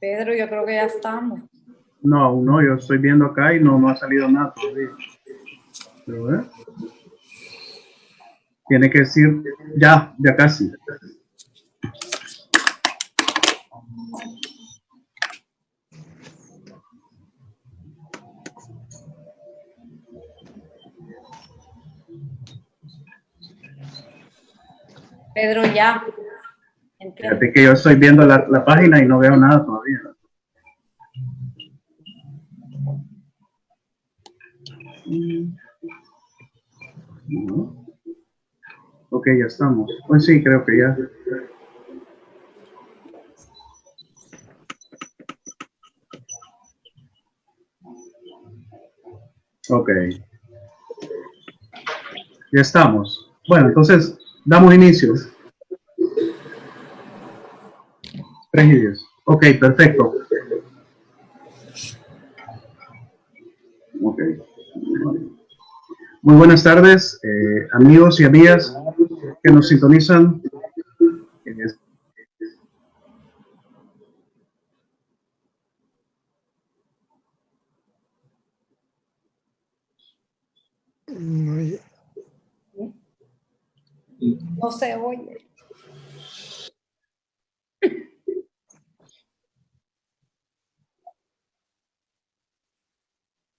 Pedro, yo creo que ya estamos. No, no, yo estoy viendo acá y no ha salido nada todavía. Pero, tiene que decir ya casi. Pedro, ya. Fíjate que yo estoy viendo la página y no veo nada todavía. No. Ok, ya estamos. Pues sí, creo que ya. Ok. Ya estamos. Bueno, entonces, damos inicio. 3:10. Ok, perfecto. Ok. Muy buenas tardes, amigos y amigas que nos sintonizan. No se oye.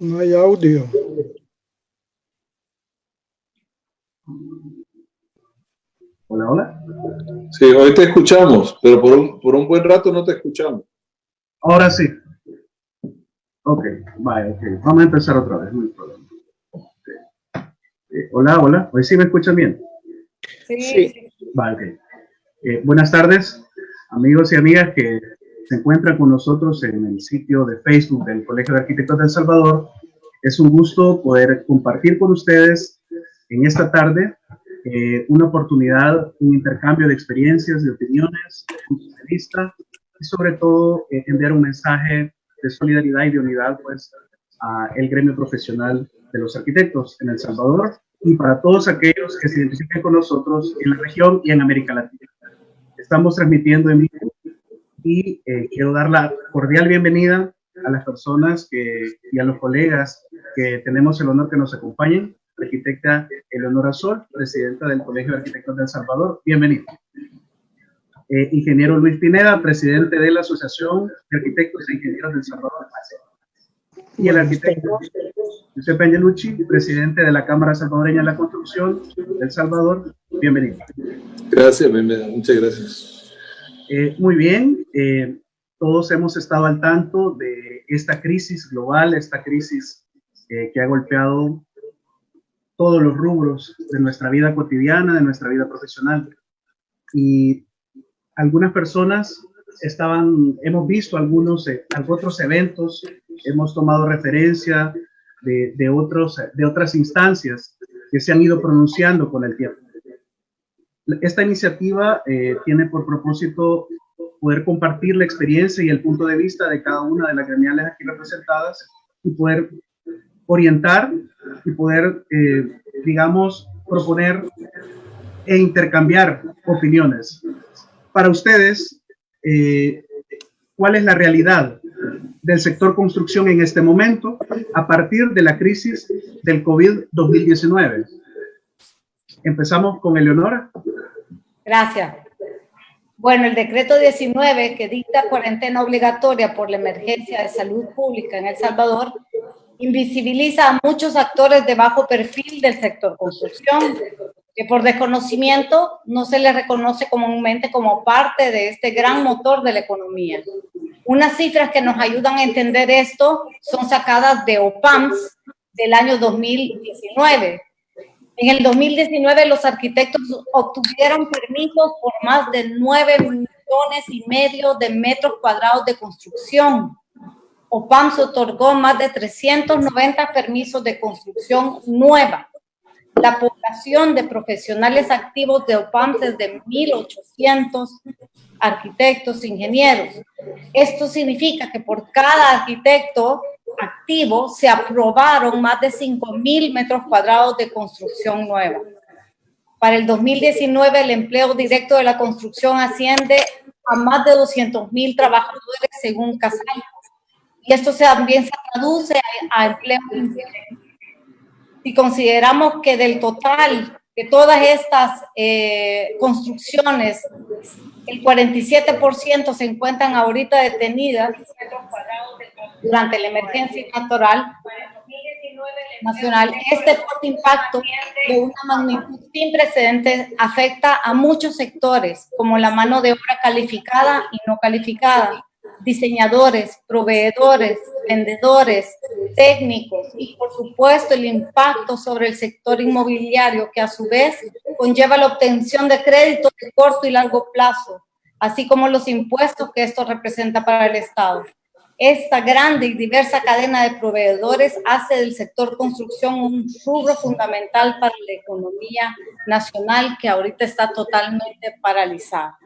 No hay audio. Hola, hola. Sí, hoy te escuchamos, pero por un buen rato no te escuchamos. Ahora sí. Ok, vale, ok. Vamos a empezar otra vez, no hay problema. Hola, hola. ¿Hoy sí me escuchan bien? Sí. Vale, ok. Buenas tardes, amigos y amigas que se encuentran con nosotros en el sitio de Facebook del Colegio de Arquitectos de El Salvador. Es un gusto poder compartir con ustedes en esta tarde una oportunidad, un intercambio de experiencias, de opiniones, de puntos de vista y sobre todo enviar un mensaje de solidaridad y de unidad pues a el gremio profesional de los arquitectos en El Salvador y para todos aquellos que se identifiquen con nosotros en la región y en América Latina. Estamos transmitiendo en vivo y quiero dar la cordial bienvenida a las personas y a los colegas que tenemos el honor que nos acompañen. La arquitecta Eleonora Sol, presidenta del Colegio de Arquitectos de El Salvador, bienvenido. Ingeniero Luis Pineda, presidente de la Asociación de Arquitectos e Ingenieros del Salvador. Y el arquitecto José Peñalucci, presidente de la Cámara Salvadoreña de la Construcción de El Salvador, bienvenido. Gracias, Pineda, muchas gracias. Muy bien, todos hemos estado al tanto de esta crisis global, esta crisis que ha golpeado todos los rubros de nuestra vida cotidiana, de nuestra vida profesional. Y algunas personas hemos visto algunos otros eventos, hemos tomado referencia de otras instancias que se han ido pronunciando con el tiempo. Esta iniciativa tiene por propósito poder compartir la experiencia y el punto de vista de cada una de las gremiales aquí representadas y poder orientar y poder, digamos, proponer e intercambiar opiniones. Para ustedes, ¿cuál es la realidad del sector construcción en este momento a partir de la crisis del COVID-2019? Empezamos con Eleonora. Gracias. Bueno, el decreto 19 que dicta cuarentena obligatoria por la emergencia de salud pública en El Salvador invisibiliza a muchos actores de bajo perfil del sector construcción, que por desconocimiento no se les reconoce comúnmente como parte de este gran motor de la economía. Unas cifras que nos ayudan a entender esto son sacadas de OPAMS del año 2019. En el 2019 los arquitectos obtuvieron permisos por más de 9,5 millones de metros cuadrados de construcción. OPAMS otorgó más de 390 permisos de construcción nueva. La población de profesionales activos de OPAMS es de 1,800 arquitectos, ingenieros. Esto significa que por cada arquitecto activo se aprobaron más de 5.000 metros cuadrados de construcción nueva. Para el 2019, el empleo directo de la construcción asciende a más de 200.000 trabajadores según Casal. Y esto también se traduce a empleo indirecto. Si consideramos que del total de todas estas construcciones, el 47% se encuentran ahorita detenidas durante la emergencia nacional, este fuerte impacto de una magnitud sin precedentes afecta a muchos sectores, como la mano de obra calificada y no calificada, diseñadores, proveedores, vendedores, técnicos y, por supuesto, el impacto sobre el sector inmobiliario, que a su vez conlleva la obtención de créditos de corto y largo plazo, así como los impuestos que esto representa para el Estado. Esta grande y diversa cadena de proveedores hace del sector construcción un rubro fundamental para la economía nacional, que ahorita está totalmente paralizada.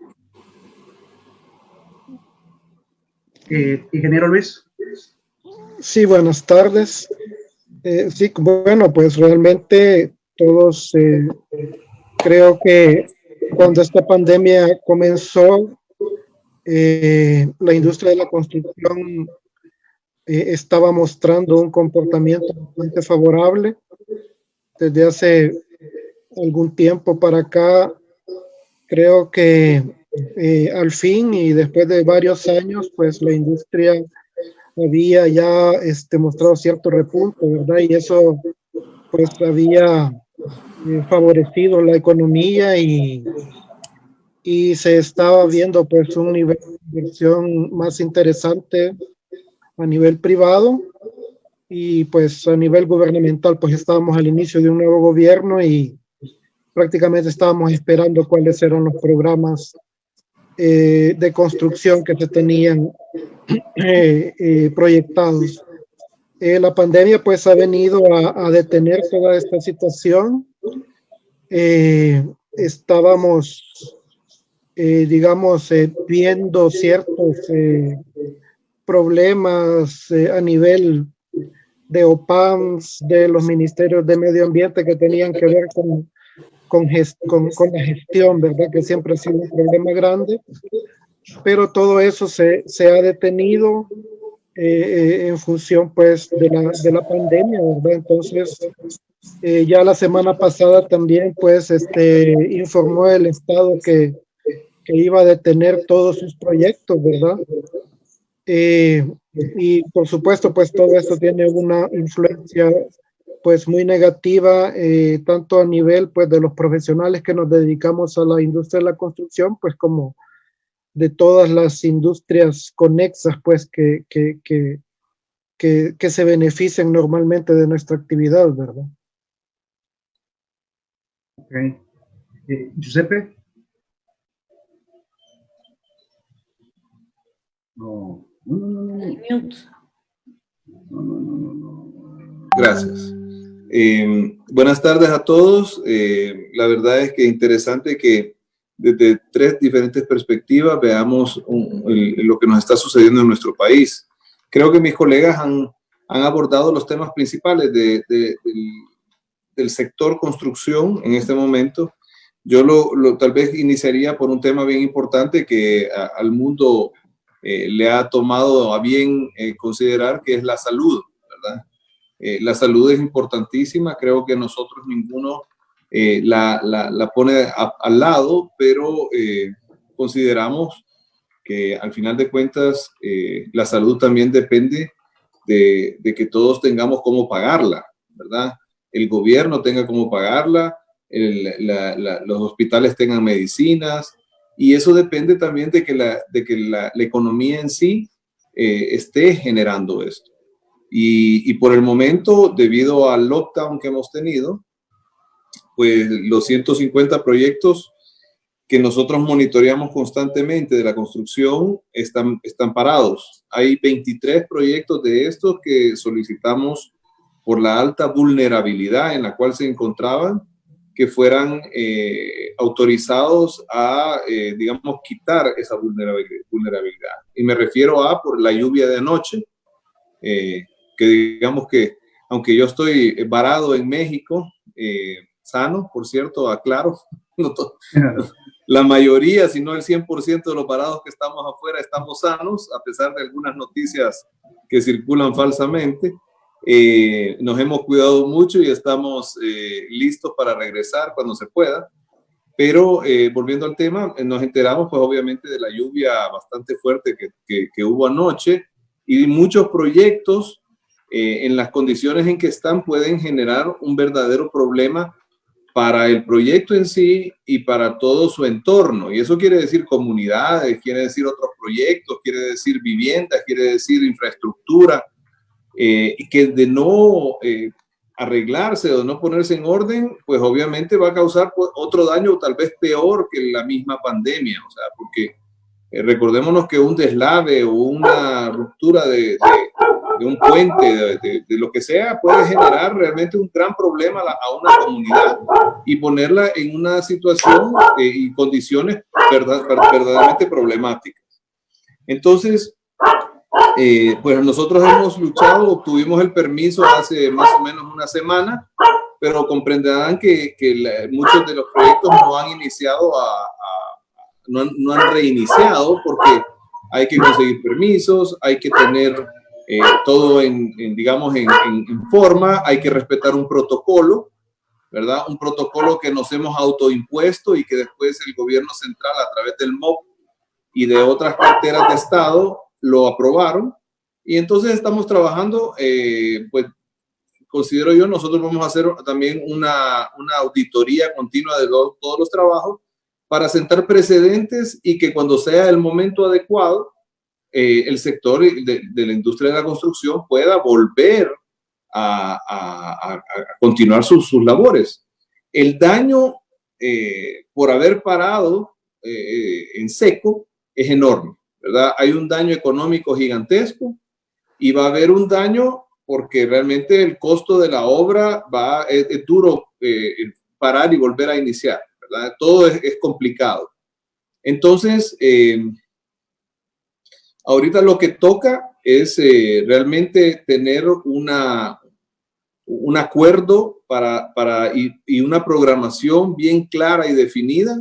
Ingeniero Luis. Sí, buenas tardes. Sí, bueno, pues realmente todos creo que cuando esta pandemia comenzó, la industria de la construcción estaba mostrando un comportamiento bastante favorable. Desde hace algún tiempo para acá, creo que al fin y después de varios años, pues la industria había ya mostrado cierto repunte, ¿verdad? Y eso pues había favorecido la economía y se estaba viendo pues un nivel de inversión más interesante a nivel privado, y pues a nivel gubernamental pues estábamos al inicio de un nuevo gobierno y prácticamente estábamos esperando cuáles eran los programas de construcción que se tenían proyectados. La pandemia pues ha venido a detener toda esta situación. Estábamos digamos viendo ciertos problemas a nivel de OPAMS, de los ministerios de medio ambiente, que tenían que ver con la gestión, ¿verdad? Que siempre ha sido un problema grande, pero todo eso se ha detenido en función pues de la pandemia, ¿verdad? Entonces ya la semana pasada también pues informó el Estado que iba a detener todos sus proyectos, ¿verdad? Y por supuesto pues todo esto tiene una influencia pues muy negativa, tanto a nivel pues de los profesionales que nos dedicamos a la industria de la construcción, pues como de todas las industrias conexas pues que se benefician normalmente de nuestra actividad, ¿verdad? Ok. Giuseppe. No. Gracias. Buenas tardes a todos. La verdad es que interesante que desde tres diferentes perspectivas veamos lo que nos está sucediendo en nuestro país. Creo que mis colegas han abordado los temas principales del sector construcción en este momento. Yo tal vez iniciaría por un tema bien importante que al mundo le ha tomado a bien considerar, que es la salud, ¿verdad? La salud es importantísima, creo que nosotros ninguno la pone al lado, pero consideramos que al final de cuentas la salud también depende de que todos tengamos cómo pagarla, ¿verdad? El gobierno tenga cómo pagarla, los hospitales tengan medicinas, y eso depende también de que la economía en sí esté generando esto. Y por el momento, debido al lockdown que hemos tenido, pues los 150 proyectos que nosotros monitoreamos constantemente de la construcción están parados. Hay 23 proyectos de estos que solicitamos por la alta vulnerabilidad en la cual se encontraban, que fueran autorizados a, digamos, quitar esa vulnerabilidad. Y me refiero a por la lluvia de anoche, que digamos que, aunque yo estoy varado en México, sano, por cierto, aclaro, la mayoría, si no el 100% de los varados que estamos afuera estamos sanos, a pesar de algunas noticias que circulan falsamente. Nos hemos cuidado mucho y estamos listos para regresar cuando se pueda. Pero volviendo al tema, nos enteramos pues obviamente de la lluvia bastante fuerte que hubo anoche, y muchos proyectos en las condiciones en que están pueden generar un verdadero problema para el proyecto en sí y para todo su entorno. Y eso quiere decir comunidades, quiere decir otros proyectos, quiere decir viviendas, quiere decir infraestructura, y que de no arreglarse o no ponerse en orden, pues obviamente va a causar otro daño tal vez peor que la misma pandemia. O sea, porque recordémonos que un deslave o una ruptura de un puente, de lo que sea, puede generar realmente un gran problema a una comunidad y ponerla en una situación y condiciones verdaderamente problemáticas. Entonces, pues nosotros hemos luchado, obtuvimos el permiso hace más o menos una semana, pero comprenderán que muchos de los proyectos no han iniciado no han reiniciado, porque hay que conseguir permisos, hay que tener todo digamos, en forma, hay que respetar un protocolo, ¿verdad? Un protocolo que nos hemos autoimpuesto y que después el gobierno central, a través del MOP y de otras carteras de Estado, lo aprobaron. Y entonces estamos trabajando, pues considero yo, nosotros vamos a hacer también una auditoría continua de todos los trabajos para sentar precedentes y que cuando sea el momento adecuado, el sector de la industria de la construcción pueda volver a continuar sus labores. El daño por haber parado en seco es enorme, ¿verdad? Hay un daño económico gigantesco y va a haber un daño porque realmente el costo de la obra es duro parar y volver a iniciar, ¿verdad? Todo es complicado. Entonces, ahorita lo que toca es realmente tener un acuerdo y una programación bien clara y definida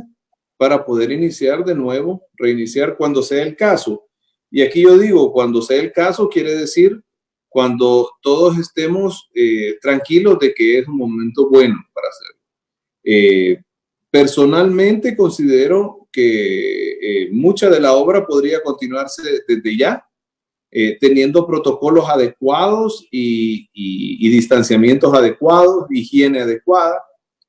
para poder iniciar de nuevo, reiniciar cuando sea el caso. Y aquí yo digo, cuando sea el caso, quiere decir cuando todos estemos tranquilos de que es un momento bueno para hacerlo. Personalmente considero que mucha de la obra podría continuarse desde ya, teniendo protocolos adecuados y distanciamientos adecuados, higiene adecuada.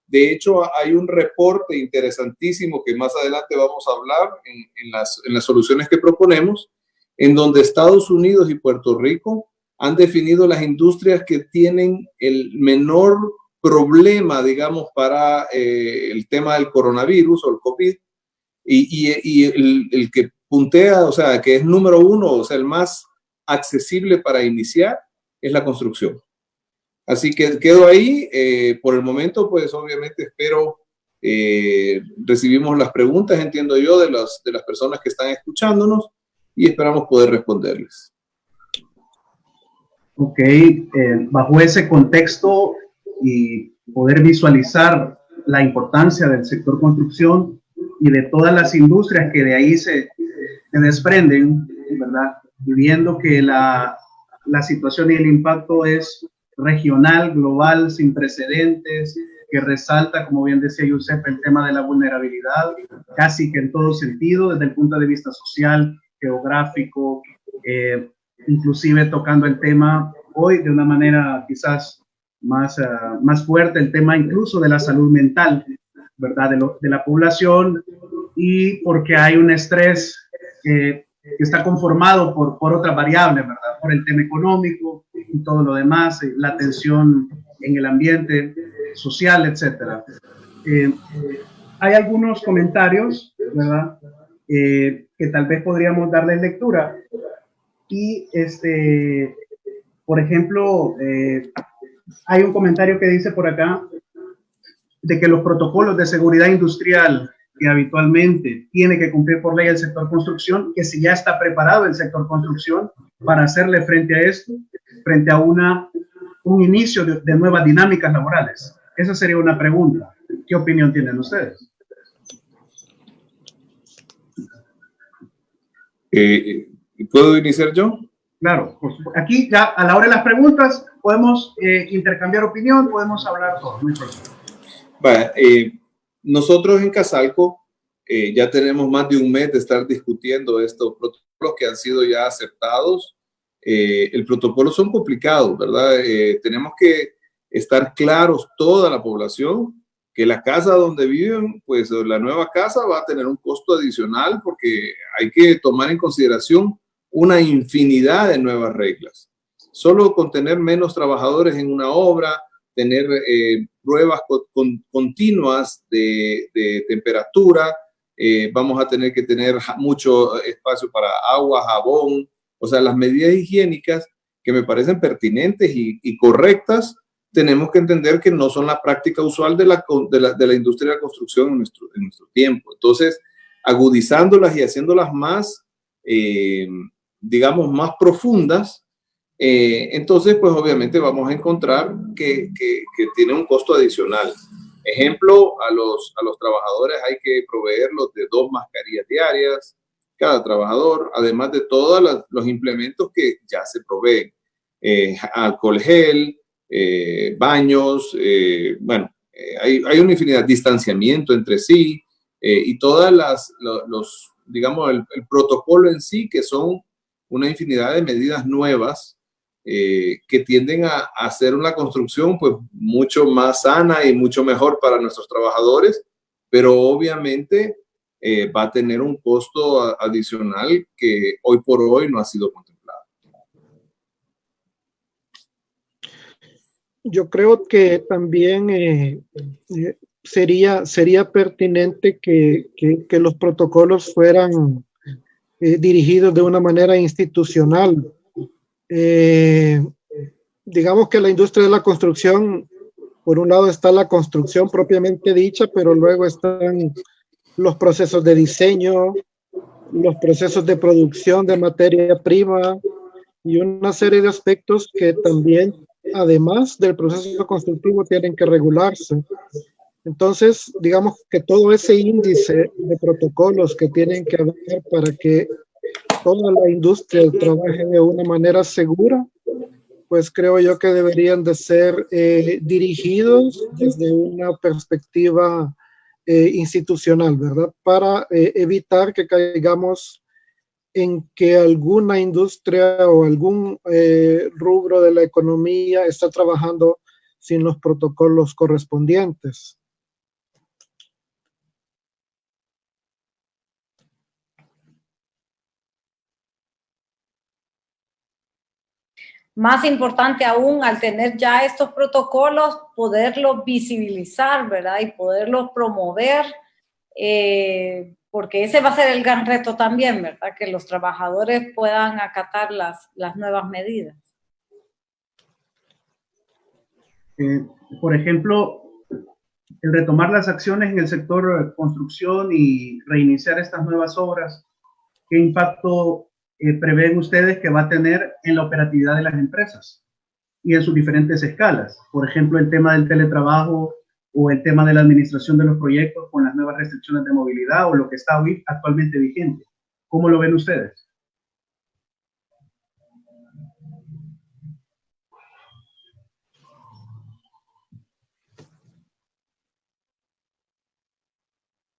De hecho, hay un reporte interesantísimo que más adelante vamos a hablar en las soluciones que proponemos, en donde Estados Unidos y Puerto Rico han definido las industrias que tienen el menor problema, digamos, para el tema del coronavirus o el COVID, y el que puntea, o sea, que es número uno, o sea, el más accesible para iniciar, es la construcción. Así que quedo ahí. Por el momento, pues obviamente espero, recibimos las preguntas, entiendo yo, de las personas que están escuchándonos y esperamos poder responderles. Ok, bajo ese contexto y poder visualizar la importancia del sector construcción y de todas las industrias que de ahí se desprenden, ¿verdad? Y viendo que la situación y el impacto es regional, global, sin precedentes, que resalta, como bien decía Yusef, el tema de la vulnerabilidad, casi que en todo sentido, desde el punto de vista social, geográfico, inclusive tocando el tema hoy de una manera quizás más fuerte, el tema incluso de la salud mental, ¿verdad? De la población, y porque hay un estrés que está conformado por otras variables, ¿verdad? Por el tema económico y todo lo demás, la tensión en el ambiente social, etcétera. Hay algunos comentarios, ¿verdad? Que tal vez podríamos darles lectura. Y por ejemplo, hay un comentario que dice por acá, de que los protocolos de seguridad industrial que habitualmente tiene que cumplir por ley el sector construcción, que si ya está preparado el sector construcción para hacerle frente a esto, frente a un inicio de nuevas dinámicas laborales. Esa sería una pregunta. ¿Qué opinión tienen ustedes? ¿Puedo iniciar yo? Claro, pues aquí ya a la hora de las preguntas podemos intercambiar opinión, podemos hablar todo. Muy Vale, nosotros en Casalco ya tenemos más de un mes de estar discutiendo estos protocolos que han sido ya aceptados. El protocolo son complicados, ¿verdad? Tenemos que estar claros toda la población que la casa donde viven, pues la nueva casa va a tener un costo adicional porque hay que tomar en consideración una infinidad de nuevas reglas. Solo con tener menos trabajadores en una obra, tener pruebas continuas de temperatura, vamos a tener que tener mucho espacio para agua, jabón, o sea, las medidas higiénicas que me parecen pertinentes y correctas, tenemos que entender que no son la práctica usual de la industria de la construcción en nuestro tiempo. Entonces, agudizándolas y haciéndolas más, digamos, más profundas, entonces, pues obviamente vamos a encontrar que tiene un costo adicional. Ejemplo, a los trabajadores hay que proveerlos de 2 mascarillas diarias, cada trabajador, además de todos los implementos que ya se proveen. Alcohol gel, baños, bueno, hay una infinidad, distanciamiento entre sí, y todas digamos, el protocolo en sí, que son una infinidad de medidas nuevas que tienden a hacer una construcción pues mucho más sana y mucho mejor para nuestros trabajadores, pero obviamente va a tener un costo adicional que hoy por hoy no ha sido contemplado. Yo creo que también sería pertinente que los protocolos fueran dirigidos de una manera institucional. Digamos que la industria de la construcción, por un lado está la construcción propiamente dicha, pero luego están los procesos de diseño, los procesos de producción de materia prima y una serie de aspectos que también, además del proceso constructivo, tienen que regularse. Entonces, digamos que todo ese índice de protocolos que tienen que haber para que toda la industria trabaje de una manera segura, pues creo yo que deberían de ser dirigidos desde una perspectiva institucional, ¿verdad? Para evitar que caigamos en que alguna industria o algún rubro de la economía está trabajando sin los protocolos correspondientes. Más importante aún, al tener ya estos protocolos, poderlos visibilizar, ¿verdad? Y poderlos promover, porque ese va a ser el gran reto también, ¿verdad? Que los trabajadores puedan acatar las nuevas medidas. Por ejemplo, el retomar las acciones en el sector construcción y reiniciar estas nuevas obras, ¿qué impacto prevén ustedes que va a tener en la operatividad de las empresas y en sus diferentes escalas? Por ejemplo, el tema del teletrabajo o el tema de la administración de los proyectos con las nuevas restricciones de movilidad o lo que está hoy actualmente vigente. ¿Cómo lo ven ustedes?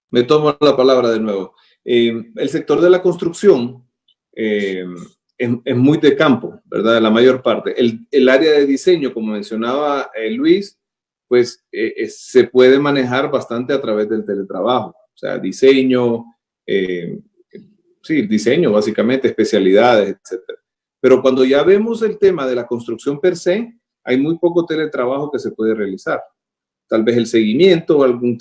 Me tomo la palabra de nuevo. El sector de la construcción es muy de campo, ¿verdad? La mayor parte. El área de diseño, como mencionaba Luis, pues se puede manejar bastante a través del teletrabajo. O sea, diseño, sí, diseño básicamente, especialidades, etc. Pero cuando ya vemos el tema de la construcción per se, hay muy poco teletrabajo que se puede realizar. Tal vez el seguimiento, algún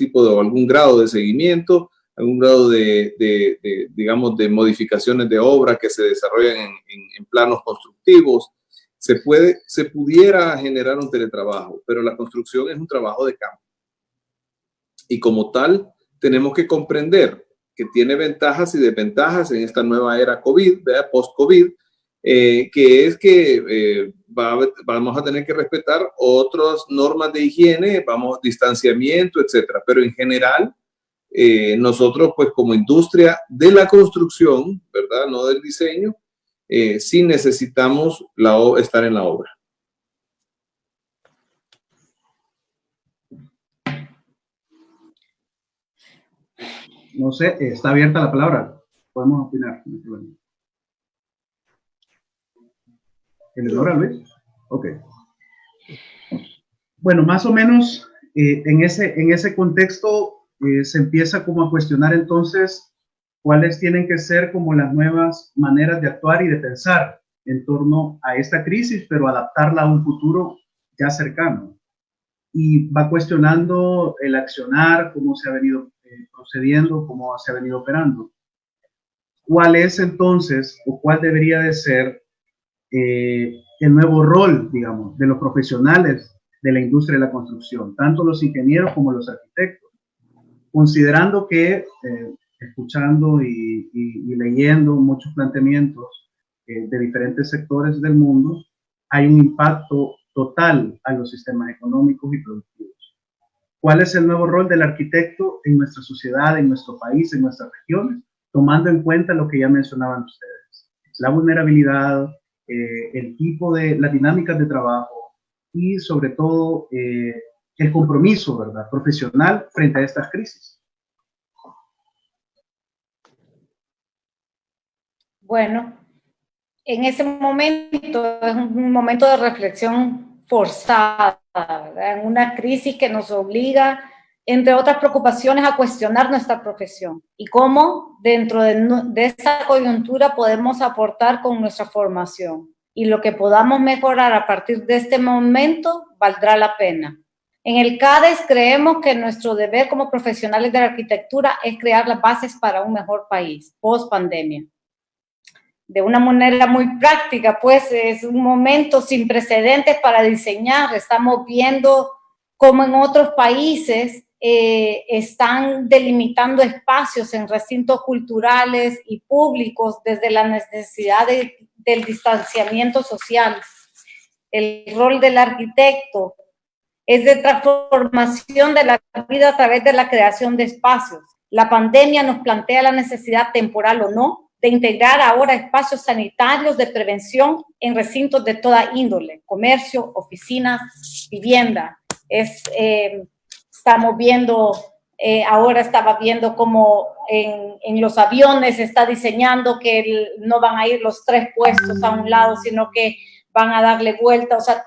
grado de seguimiento, algún grado digamos, de modificaciones de obra que se desarrollan en planos constructivos. Se pudiera generar un teletrabajo, pero la construcción es un trabajo de campo. y como tal tenemos que comprender que tiene ventajas y desventajas en esta nueva era COVID, post-COVID, que es que vamos a tener que respetar otras normas de higiene, distanciamiento, etcétera. Pero en general, nosotros, pues como industria de la construcción, ¿verdad? No del diseño, sí necesitamos estar en la obra. No sé, está abierta la palabra. Podemos opinar. ¿Eleonora, Luis? Ok. Bueno, más o menos en ese contexto se empieza como a cuestionar entonces cuáles tienen que ser como las nuevas maneras de actuar y de pensar en torno a esta crisis, pero adaptarla a un futuro ya cercano. Y va cuestionando el accionar, cómo se ha venido procediendo, cómo se ha venido operando. ¿Cuál es entonces, o cuál debería de ser el nuevo rol, digamos, de los profesionales de la industria de la construcción, tanto los ingenieros como los arquitectos? Considerando que, escuchando y leyendo muchos planteamientos de diferentes sectores del mundo, hay un impacto total a los sistemas económicos y productivos. ¿Cuál es el nuevo rol del arquitecto en nuestra sociedad, en nuestro país, en nuestras regiones? Tomando en cuenta lo que ya mencionaban ustedes, la vulnerabilidad, el tipo de, las dinámicas de trabajo y sobre todo el compromiso, ¿verdad?, profesional frente a estas crisis. Bueno, en ese momento es un momento de reflexión forzada, ¿verdad? En una crisis que nos obliga, entre otras preocupaciones, a cuestionar nuestra profesión y cómo dentro de esa coyuntura podemos aportar con nuestra formación. Y lo que podamos mejorar a partir de este momento valdrá la pena. En el CADES creemos que nuestro deber como profesionales de la arquitectura es crear las bases para un mejor país post pandemia. De una manera muy práctica, pues es un momento sin precedentes para diseñar. Estamos viendo cómo en otros países están delimitando espacios en recintos culturales y públicos desde la necesidad del distanciamiento social. El rol del arquitecto es de transformación de la vida a través de la creación de espacios. La pandemia nos plantea la necesidad temporal o no de integrar ahora espacios sanitarios de prevención en recintos de toda índole, comercio, oficinas, vivienda. Estamos viendo, ahora estaba viendo cómo en los aviones se está diseñando que no van a ir los 3 puestos a un lado, sino que van a darle vuelta, o sea,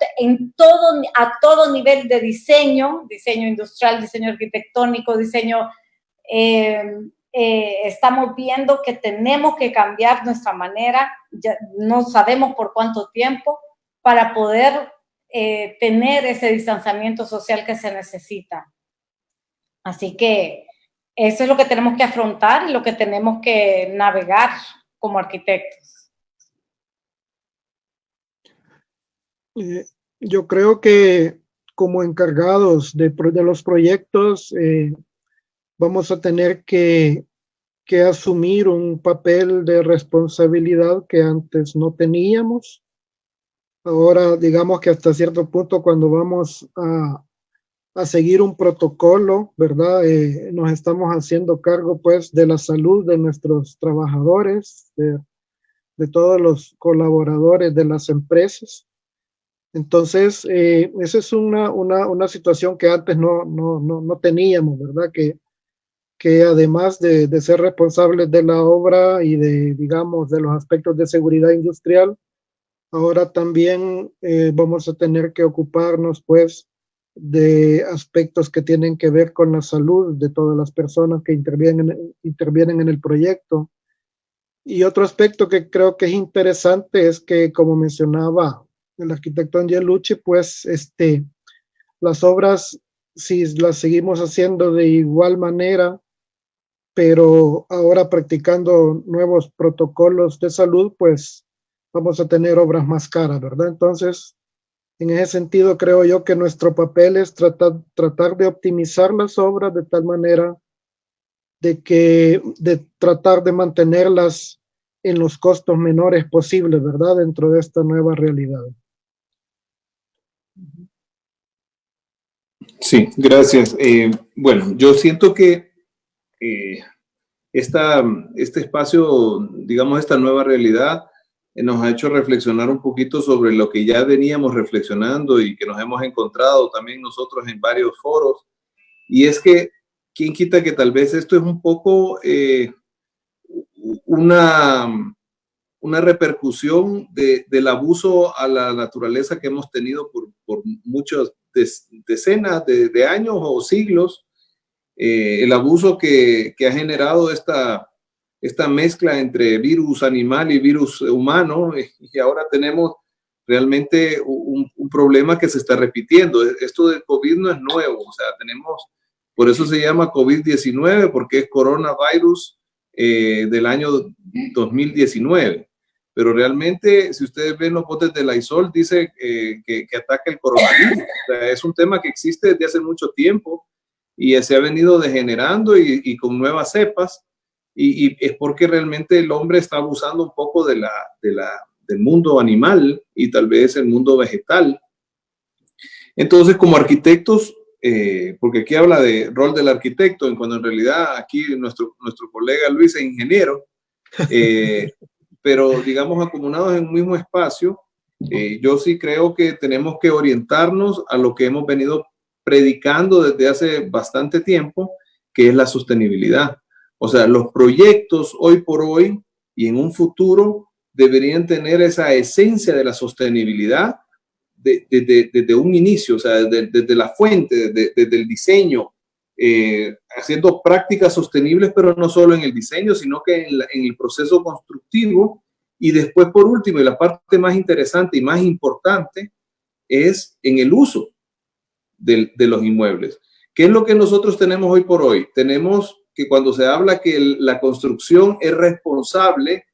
a todo nivel de diseño, diseño industrial, diseño arquitectónico, diseño, estamos viendo que tenemos que cambiar nuestra manera, ya no sabemos por cuánto tiempo, para poder tener ese distanciamiento social que se necesita. Así que eso es lo que tenemos que afrontar y lo que tenemos que navegar como arquitectos. Yo creo que como encargados de los proyectos vamos a tener que asumir un papel de responsabilidad que antes no teníamos. Ahora, digamos que hasta cierto punto, cuando vamos a seguir un protocolo, ¿verdad? Nos estamos haciendo cargo, pues, de la salud de nuestros trabajadores, de todos los colaboradores de las empresas. Entonces, esa es una situación que antes no teníamos, ¿verdad? Que además de ser responsables de la obra y digamos, de los aspectos de seguridad industrial, ahora también vamos a tener que ocuparnos, pues, de aspectos que tienen que ver con la salud de todas las personas que intervienen en el proyecto. Y otro aspecto que creo que es interesante es que, como mencionaba el arquitecto Angelucci, pues las obras, si las seguimos haciendo de igual manera, pero ahora practicando nuevos protocolos de salud, pues vamos a tener obras más caras, ¿verdad? Entonces, En ese sentido, creo yo que nuestro papel es tratar de optimizar las obras de tal manera de tratar de mantenerlas en los costos menores posibles, ¿verdad? Dentro de esta nueva realidad. Sí, gracias. Bueno, yo siento que este espacio, digamos, esta nueva realidad nos ha hecho reflexionar un poquito sobre lo que ya veníamos reflexionando y que nos hemos encontrado también nosotros en varios foros. Y es que, ¿quién quita que tal vez esto es un poco una repercusión del abuso a la naturaleza que hemos tenido por muchas decenas de años o siglos? El abuso que ha generado esta mezcla entre virus animal y virus humano, y ahora tenemos realmente un problema que se está repitiendo. Esto del COVID no es nuevo, o sea, por eso se llama COVID-19, porque es coronavirus del año 2019. Pero realmente, si ustedes ven los botes de Lysol, dice que ataca el coronavirus. O sea, es un tema que existe desde hace mucho tiempo y se ha venido degenerando y con nuevas cepas, y es porque realmente el hombre está abusando un poco del mundo animal y tal vez el mundo vegetal. Entonces, como arquitectos, porque aquí habla de rol del arquitecto, cuando en realidad aquí nuestro colega Luis es ingeniero, pero digamos acumulados en un mismo espacio, yo sí creo que tenemos que orientarnos a lo que hemos venido predicando desde hace bastante tiempo, que es la sostenibilidad. O sea, los proyectos hoy por hoy y en un futuro deberían tener esa esencia de la sostenibilidad desde un inicio, o sea, desde la fuente, desde el diseño, haciendo prácticas sostenibles, pero no solo en el diseño, sino que en el proceso constructivo. Y después, por último, y la parte más interesante y más importante, es en el uso de los inmuebles. ¿Qué es lo que nosotros tenemos hoy por hoy? Tenemos que cuando se habla que la construcción es responsable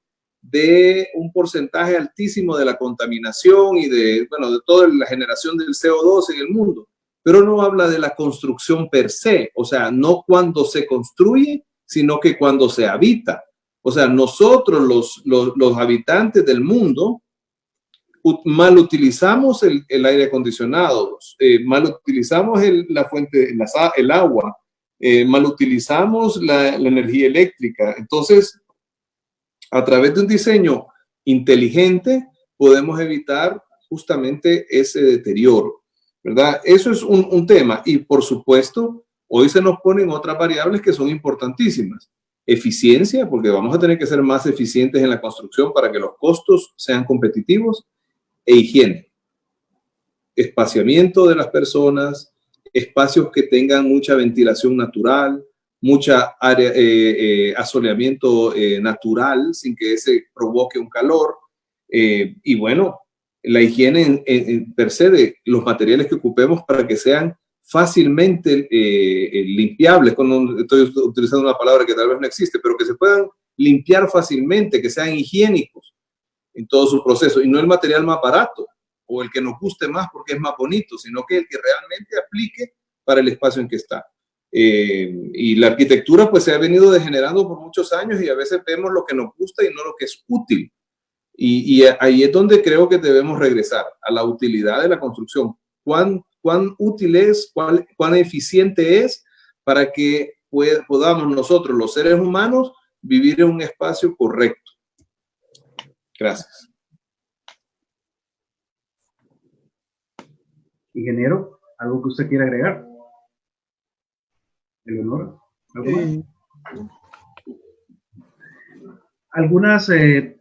de un porcentaje altísimo de la contaminación y de toda la generación del CO2 en el mundo, pero no habla de la construcción per se, o sea, no cuando se construye, sino que cuando se habita. O sea, nosotros los habitantes del mundo mal utilizamos el aire acondicionado, mal utilizamos la fuente, el agua, mal utilizamos la energía eléctrica. Entonces, a través de un diseño inteligente, podemos evitar justamente ese deterioro, ¿verdad? Eso es un tema. Y por supuesto, hoy se nos ponen otras variables que son importantísimas. Eficiencia, porque vamos a tener que ser más eficientes en la construcción para que los costos sean competitivos, e higiene. Espaciamiento de las personas, espacios que tengan mucha ventilación natural, mucha área, asoleamiento natural sin que ese provoque un calor. Y bueno, la higiene en per se de los materiales que ocupemos para que sean fácilmente limpiables. Estoy utilizando una palabra que tal vez no existe, pero que se puedan limpiar fácilmente, que sean higiénicos en todo su proceso, y no el material más barato o el que nos guste más porque es más bonito, sino que el que realmente aplique para el espacio en que está. Y la arquitectura pues se ha venido degenerando por muchos años y a veces vemos lo que nos gusta y no lo que es útil. Y ahí es donde creo que debemos regresar a la utilidad de la construcción. ¿Cuán útil es, cuán eficiente es para que podamos nosotros, los seres humanos, vivir en un espacio correcto? Gracias. Ingeniero, ¿algo que usted quiera agregar? Eleonora, ¿algo más?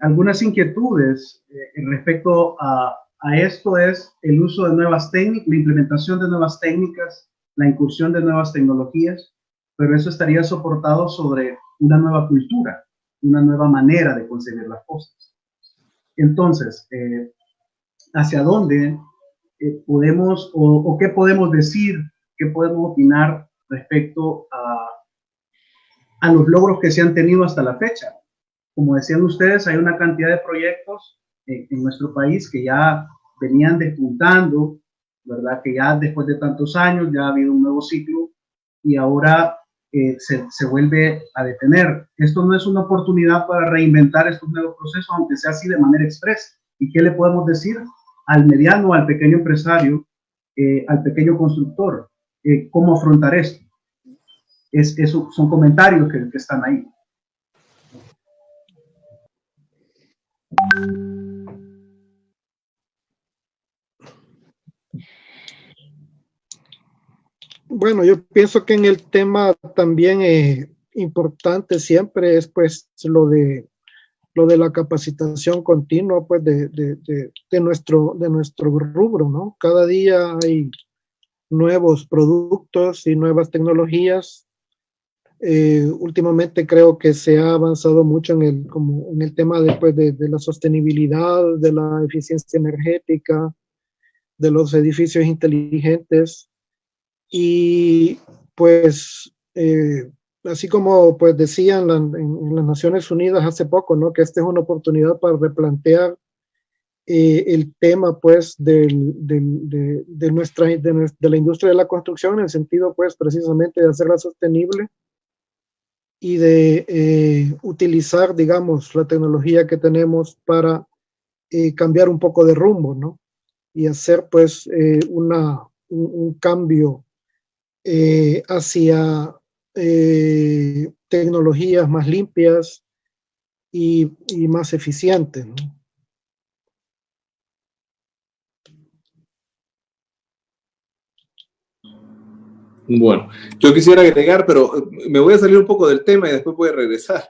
Algunas inquietudes respecto a esto es el uso de nuevas técnicas, la implementación de nuevas técnicas, la incursión de nuevas tecnologías, pero eso estaría soportado sobre una nueva cultura, una nueva manera de concebir las cosas. Entonces, ¿hacia dónde podemos o qué podemos decir, qué podemos opinar respecto a los logros que se han tenido hasta la fecha? Como decían ustedes, hay una cantidad de proyectos en nuestro país que ya venían despuntando, ¿verdad? Que ya después de tantos años ya ha habido un nuevo ciclo y ahora se vuelve a detener. Esto no es una oportunidad para reinventar estos nuevos procesos, aunque sea así de manera expresa. ¿Y qué le podemos decir al mediano, al pequeño empresario, al pequeño constructor? ¿Cómo afrontar esto? Son comentarios que están ahí. Bueno, yo pienso que en el tema también importante siempre es pues lo de la capacitación continua pues de nuestro rubro, ¿no? Cada día hay nuevos productos y nuevas tecnologías. Últimamente creo que se ha avanzado mucho en el tema de la sostenibilidad, de la eficiencia energética, de los edificios inteligentes. Y pues, así como pues decían en las Naciones Unidas hace poco, ¿no? Que esta es una oportunidad para replantear el tema pues de la industria de la construcción, en el sentido pues precisamente de hacerla sostenible y de utilizar, digamos, la tecnología que tenemos para cambiar un poco de rumbo, ¿no? Y hacer pues un cambio hacia tecnologías más limpias y más eficientes, ¿no? Bueno, yo quisiera agregar, pero me voy a salir un poco del tema y después voy a regresar.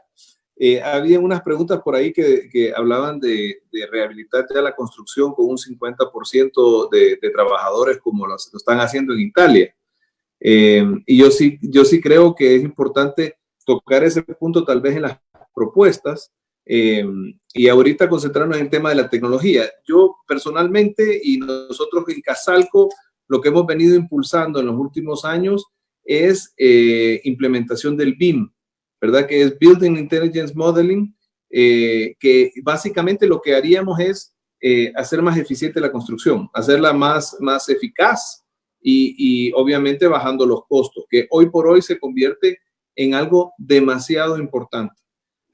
Había unas preguntas por ahí que hablaban de rehabilitar ya la construcción con un 50% de trabajadores como lo están haciendo en Italia. Y yo sí creo que es importante tocar ese punto tal vez en las propuestas y ahorita concentrarnos en el tema de la tecnología. Yo personalmente y nosotros en Casalco lo que hemos venido impulsando en los últimos años es implementación del BIM, ¿verdad? Que es Building Intelligence Modeling, que básicamente lo que haríamos es hacer más eficiente la construcción, hacerla más eficaz y obviamente bajando los costos, que hoy por hoy se convierte en algo demasiado importante,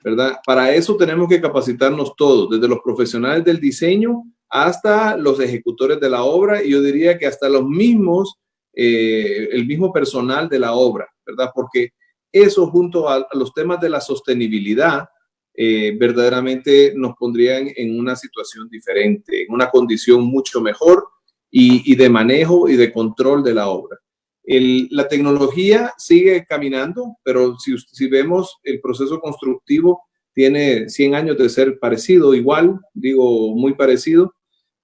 ¿verdad? Para eso tenemos que capacitarnos todos, desde los profesionales del diseño hasta los ejecutores de la obra, y yo diría que hasta los mismos, el mismo personal de la obra, ¿verdad? Porque eso junto a los temas de la sostenibilidad verdaderamente nos pondrían en una situación diferente, en una condición mucho mejor y de manejo y de control de la obra. La tecnología sigue caminando, pero si vemos el proceso constructivo tiene 100 años de ser parecido, igual, digo muy parecido,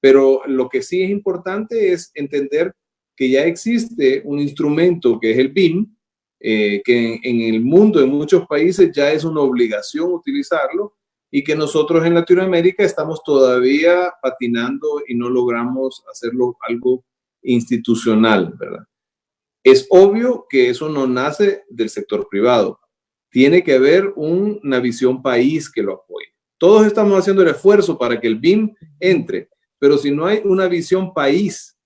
pero lo que sí es importante es entender que ya existe un instrumento que es el BIM, que en el mundo, en muchos países ya es una obligación utilizarlo y que nosotros en Latinoamérica estamos todavía patinando y no logramos hacerlo algo institucional, ¿verdad? Es obvio que eso no nace del sector privado. Tiene que haber una visión país que lo apoye. Todos estamos haciendo el esfuerzo para que el BIM entre, pero si no hay una visión país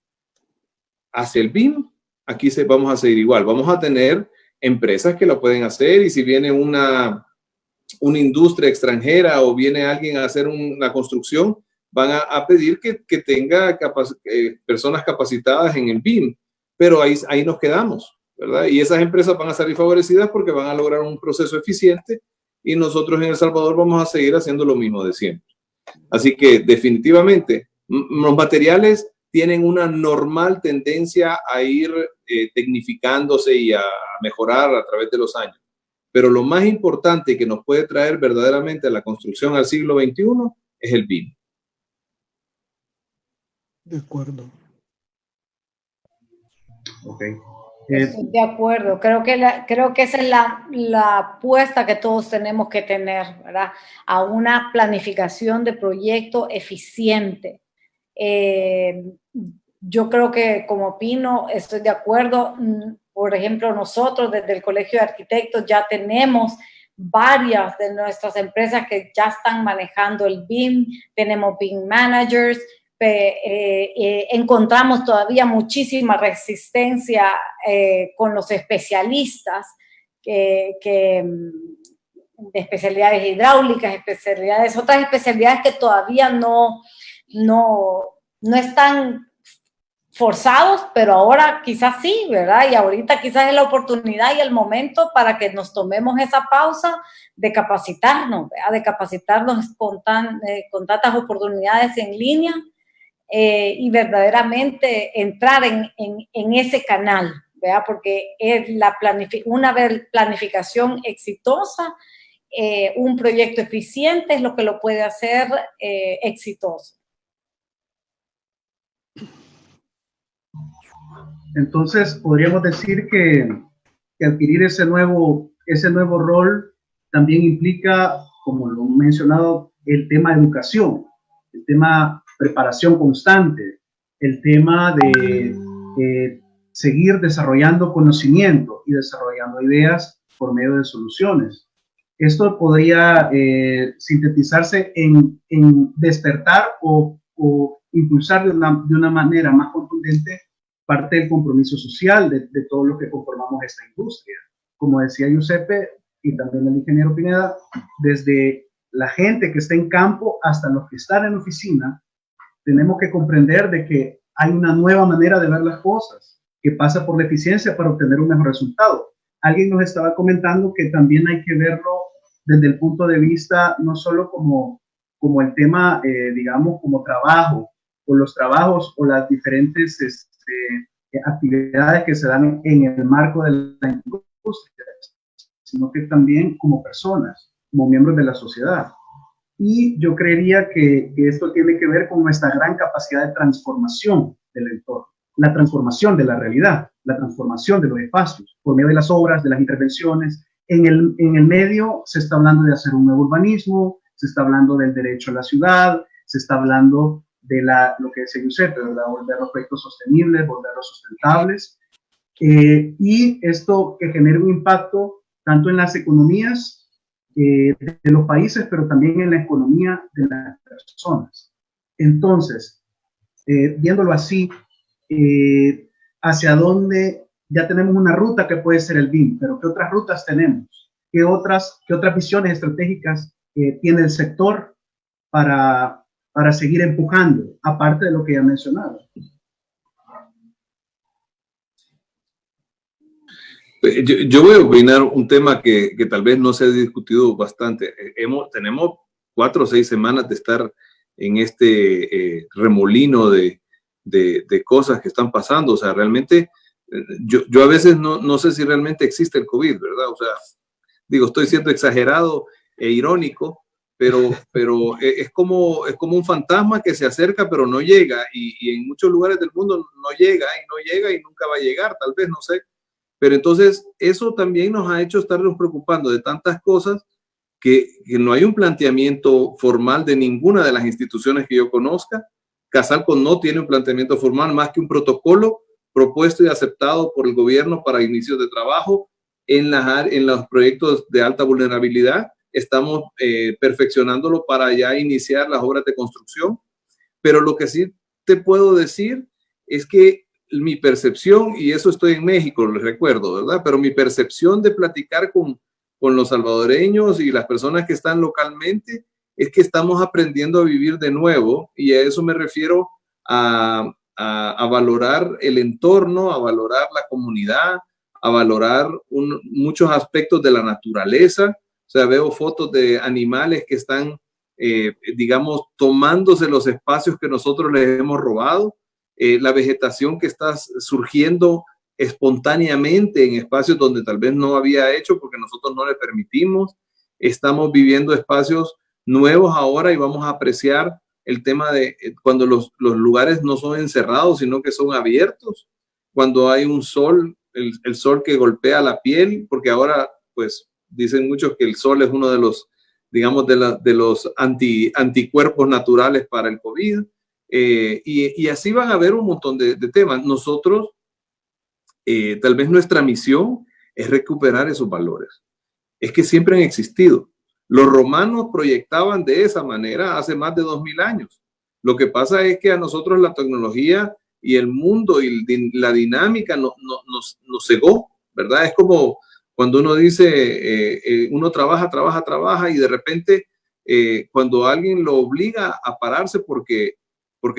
hacia el BIM, aquí vamos a seguir igual. Vamos a tener empresas que lo pueden hacer y si viene una industria extranjera o viene alguien a hacer una construcción, van a pedir que tenga personas capacitadas en el BIM, pero ahí nos quedamos, ¿verdad? Y esas empresas van a salir favorecidas porque van a lograr un proceso eficiente y nosotros en El Salvador vamos a seguir haciendo lo mismo de siempre. Así que definitivamente los materiales tienen una normal tendencia a ir tecnificándose y a mejorar a través de los años. Pero lo más importante que nos puede traer verdaderamente a la construcción al siglo XXI es el BIM. De acuerdo. Ok. Estoy de acuerdo. Creo que esa es la apuesta que todos tenemos que tener, ¿verdad? A una planificación de proyecto eficiente. Yo creo que como opino, estoy de acuerdo. Por ejemplo, nosotros desde el Colegio de Arquitectos ya tenemos varias de nuestras empresas que ya están manejando el BIM, tenemos BIM managers, encontramos todavía muchísima resistencia con los especialistas de especialidades hidráulicas, otras especialidades que todavía no están forzados, pero ahora quizás sí, ¿verdad? Y ahorita quizás es la oportunidad y el momento para que nos tomemos esa pausa de capacitarnos, ¿verdad? De capacitarnos con tantas oportunidades en línea y verdaderamente entrar en ese canal, ¿verdad? Porque es una planificación exitosa, un proyecto eficiente es lo que lo puede hacer exitoso. Entonces, podríamos decir que adquirir ese nuevo rol también implica, como lo he mencionado, el tema educación, el tema preparación constante, el tema de seguir desarrollando conocimiento y desarrollando ideas por medio de soluciones. Esto podría sintetizarse en despertar o impulsar de una manera más contundente parte del compromiso social de todo lo que conformamos esta industria. Como decía Giuseppe y también el ingeniero Pineda, desde la gente que está en campo hasta los que están en oficina, tenemos que comprender de que hay una nueva manera de ver las cosas, que pasa por la eficiencia para obtener un mejor resultado. Alguien nos estaba comentando que también hay que verlo desde el punto de vista no solo como el tema, digamos, como trabajo, o los trabajos o las diferentes actividades que se dan en el marco de la industria, sino que también como personas, como miembros de la sociedad. Y yo creería que esto tiene que ver con nuestra gran capacidad de transformación del entorno, la transformación de la realidad, la transformación de los espacios, por medio de las obras, de las intervenciones. En el medio se está hablando de hacer un nuevo urbanismo, se está hablando del derecho a la ciudad, se está hablando de lo que decía Giuseppe, ¿verdad? Volver los proyectos sostenibles, volverlos sustentables, y esto que genera un impacto tanto en las economías de los países, pero también en la economía de las personas. Entonces, viéndolo así, hacia dónde ya tenemos una ruta que puede ser el BIM, pero ¿qué otras rutas tenemos? ¿Qué otras visiones estratégicas tiene el sector para seguir empujando, aparte de lo que ya mencionaba? Yo voy a opinar un tema que tal vez no se ha discutido bastante. Tenemos 4 o 6 semanas de estar en este remolino de cosas que están pasando. O sea, realmente, yo a veces no sé si realmente existe el COVID, ¿verdad? O sea, digo, estoy siendo exagerado e irónico, pero es como un fantasma que se acerca pero no llega, y en muchos lugares del mundo no llega y nunca va a llegar, tal vez, no sé. Pero entonces eso también nos ha hecho estarnos preocupando de tantas cosas que no hay un planteamiento formal de ninguna de las instituciones que yo conozca. Casalco no tiene un planteamiento formal más que un protocolo propuesto y aceptado por el gobierno para inicios de trabajo en los proyectos de alta vulnerabilidad. Estamos perfeccionándolo para ya iniciar las obras de construcción. Pero lo que sí te puedo decir es que mi percepción, y eso estoy en México, les recuerdo, ¿verdad? Pero mi percepción de platicar con los salvadoreños y las personas que están localmente es que estamos aprendiendo a vivir de nuevo, y a eso me refiero a valorar el entorno, a valorar la comunidad, a valorar muchos aspectos de la naturaleza. O sea, veo fotos de animales que están, digamos, tomándose los espacios que nosotros les hemos robado. La vegetación que está surgiendo espontáneamente en espacios donde tal vez no había hecho porque nosotros no le permitimos. Estamos viviendo espacios nuevos ahora y vamos a apreciar el tema de cuando los lugares no son encerrados, sino que son abiertos, cuando hay un sol, el sol que golpea la piel, porque ahora, pues, dicen muchos que el sol es uno de los, digamos, de los anticuerpos naturales para el COVID. Y así van a haber un montón de temas. Nosotros, tal vez nuestra misión es recuperar esos valores. Es que siempre han existido. Los romanos proyectaban de esa manera hace más de 2000 años. Lo que pasa es que a nosotros la tecnología y el mundo y la dinámica nos cegó, ¿verdad? Es como cuando uno dice, uno trabaja y de repente cuando alguien lo obliga a pararse porque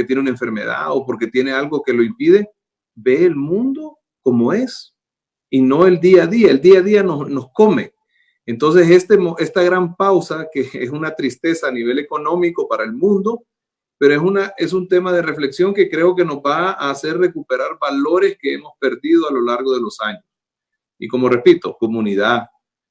tiene una enfermedad o porque tiene algo que lo impide, ve el mundo como es y no el día a día. El día a día nos come. Entonces, esta gran pausa, que es una tristeza a nivel económico para el mundo, pero es un tema de reflexión que creo que nos va a hacer recuperar valores que hemos perdido a lo largo de los años. Y como repito, comunidad,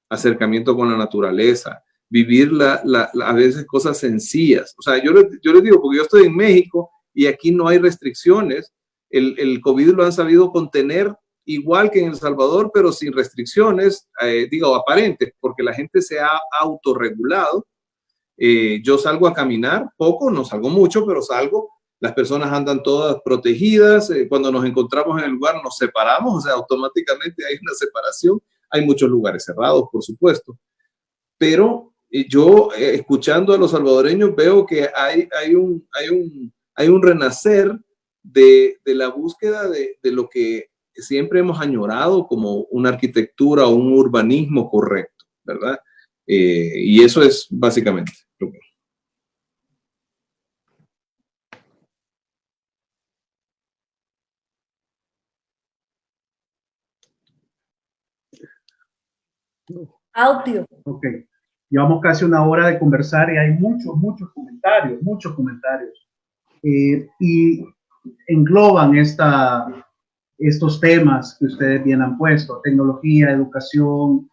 acercamiento con la naturaleza, vivir a veces cosas sencillas. O sea, yo les digo, porque yo estoy en México y aquí no hay restricciones. El COVID lo han sabido contener igual que en El Salvador, pero sin restricciones, digo, aparentes, porque la gente se ha autorregulado. Yo salgo a caminar poco, no salgo mucho, pero salgo. Las personas andan todas protegidas. Cuando nos encontramos en el lugar nos separamos, o sea, automáticamente hay una separación. Hay muchos lugares cerrados, por supuesto. Pero yo, escuchando a los salvadoreños, veo que hay un renacer de la búsqueda de lo que siempre hemos añorado como una arquitectura o un urbanismo correcto, ¿verdad? Y eso es básicamente lo que... Audio. Ok, llevamos casi una hora de conversar y hay muchos comentarios. Y engloban estos temas que ustedes bien han puesto: tecnología, educación,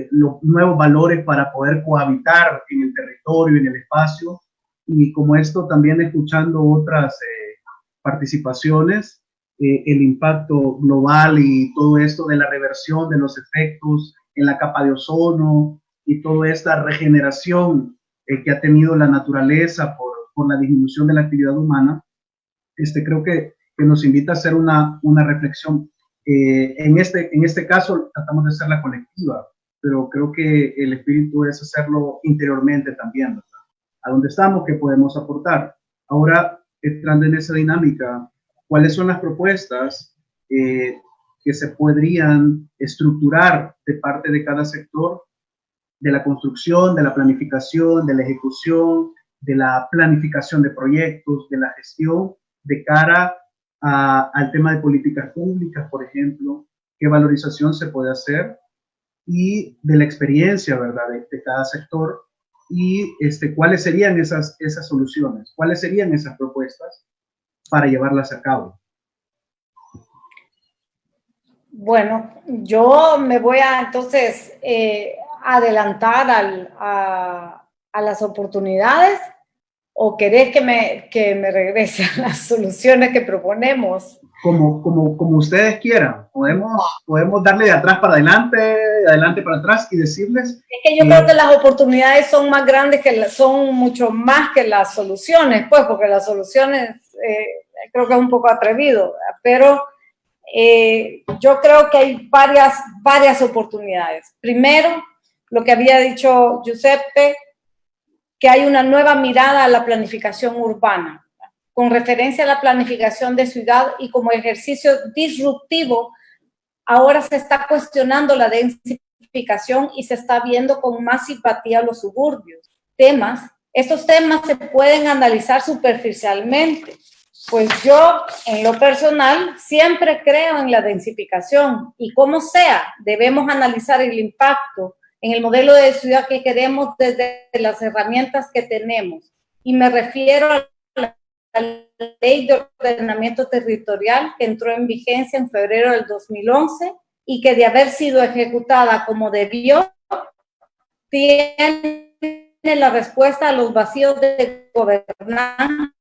los nuevos valores para poder cohabitar en el territorio, en el espacio. Y como esto, también escuchando otras participaciones, el impacto global y todo esto de la reversión de los efectos en la capa de ozono y toda esta regeneración que ha tenido la naturaleza por la disminución de la actividad humana, creo que nos invita a hacer una reflexión. En este caso tratamos de hacerla colectiva, pero creo que el espíritu es hacerlo interiormente también, ¿verdad? ¿A dónde estamos? ¿Qué podemos aportar? Ahora, entrando en esa dinámica, ¿cuáles son las propuestas que se podrían estructurar de parte de cada sector, de la construcción, de la planificación, de la ejecución, de la planificación de proyectos, de la gestión, de cara al tema de políticas públicas, por ejemplo? ¿Qué valorización se puede hacer? Y de la experiencia, ¿verdad?, de cada sector, y cuáles serían esas soluciones, cuáles serían esas propuestas para llevarlas a cabo. Bueno, yo me voy a entonces adelantar a las oportunidades, o querés que me regrese a las soluciones que proponemos. Como ustedes quieran. Podemos darle de atrás para adelante, de adelante para atrás y decirles. Es que yo creo que las oportunidades son más grandes, son mucho más que las soluciones, pues, porque las soluciones creo que es un poco atrevido, pero yo creo que hay varias oportunidades. Primero, lo que había dicho Giuseppe, que hay una nueva mirada a la planificación urbana, con referencia a la planificación de ciudad, y como ejercicio disruptivo, ahora se está cuestionando la densificación y se está viendo con más simpatía los suburbios. Estos temas se pueden analizar superficialmente, pues yo, en lo personal, siempre creo en la densificación, y como sea, debemos analizar el impacto en el modelo de ciudad que queremos desde las herramientas que tenemos. Y me refiero a la Ley de Ordenamiento Territorial, que entró en vigencia en febrero del 2011 y que, de haber sido ejecutada como debió, tiene la respuesta a los vacíos de gobernanza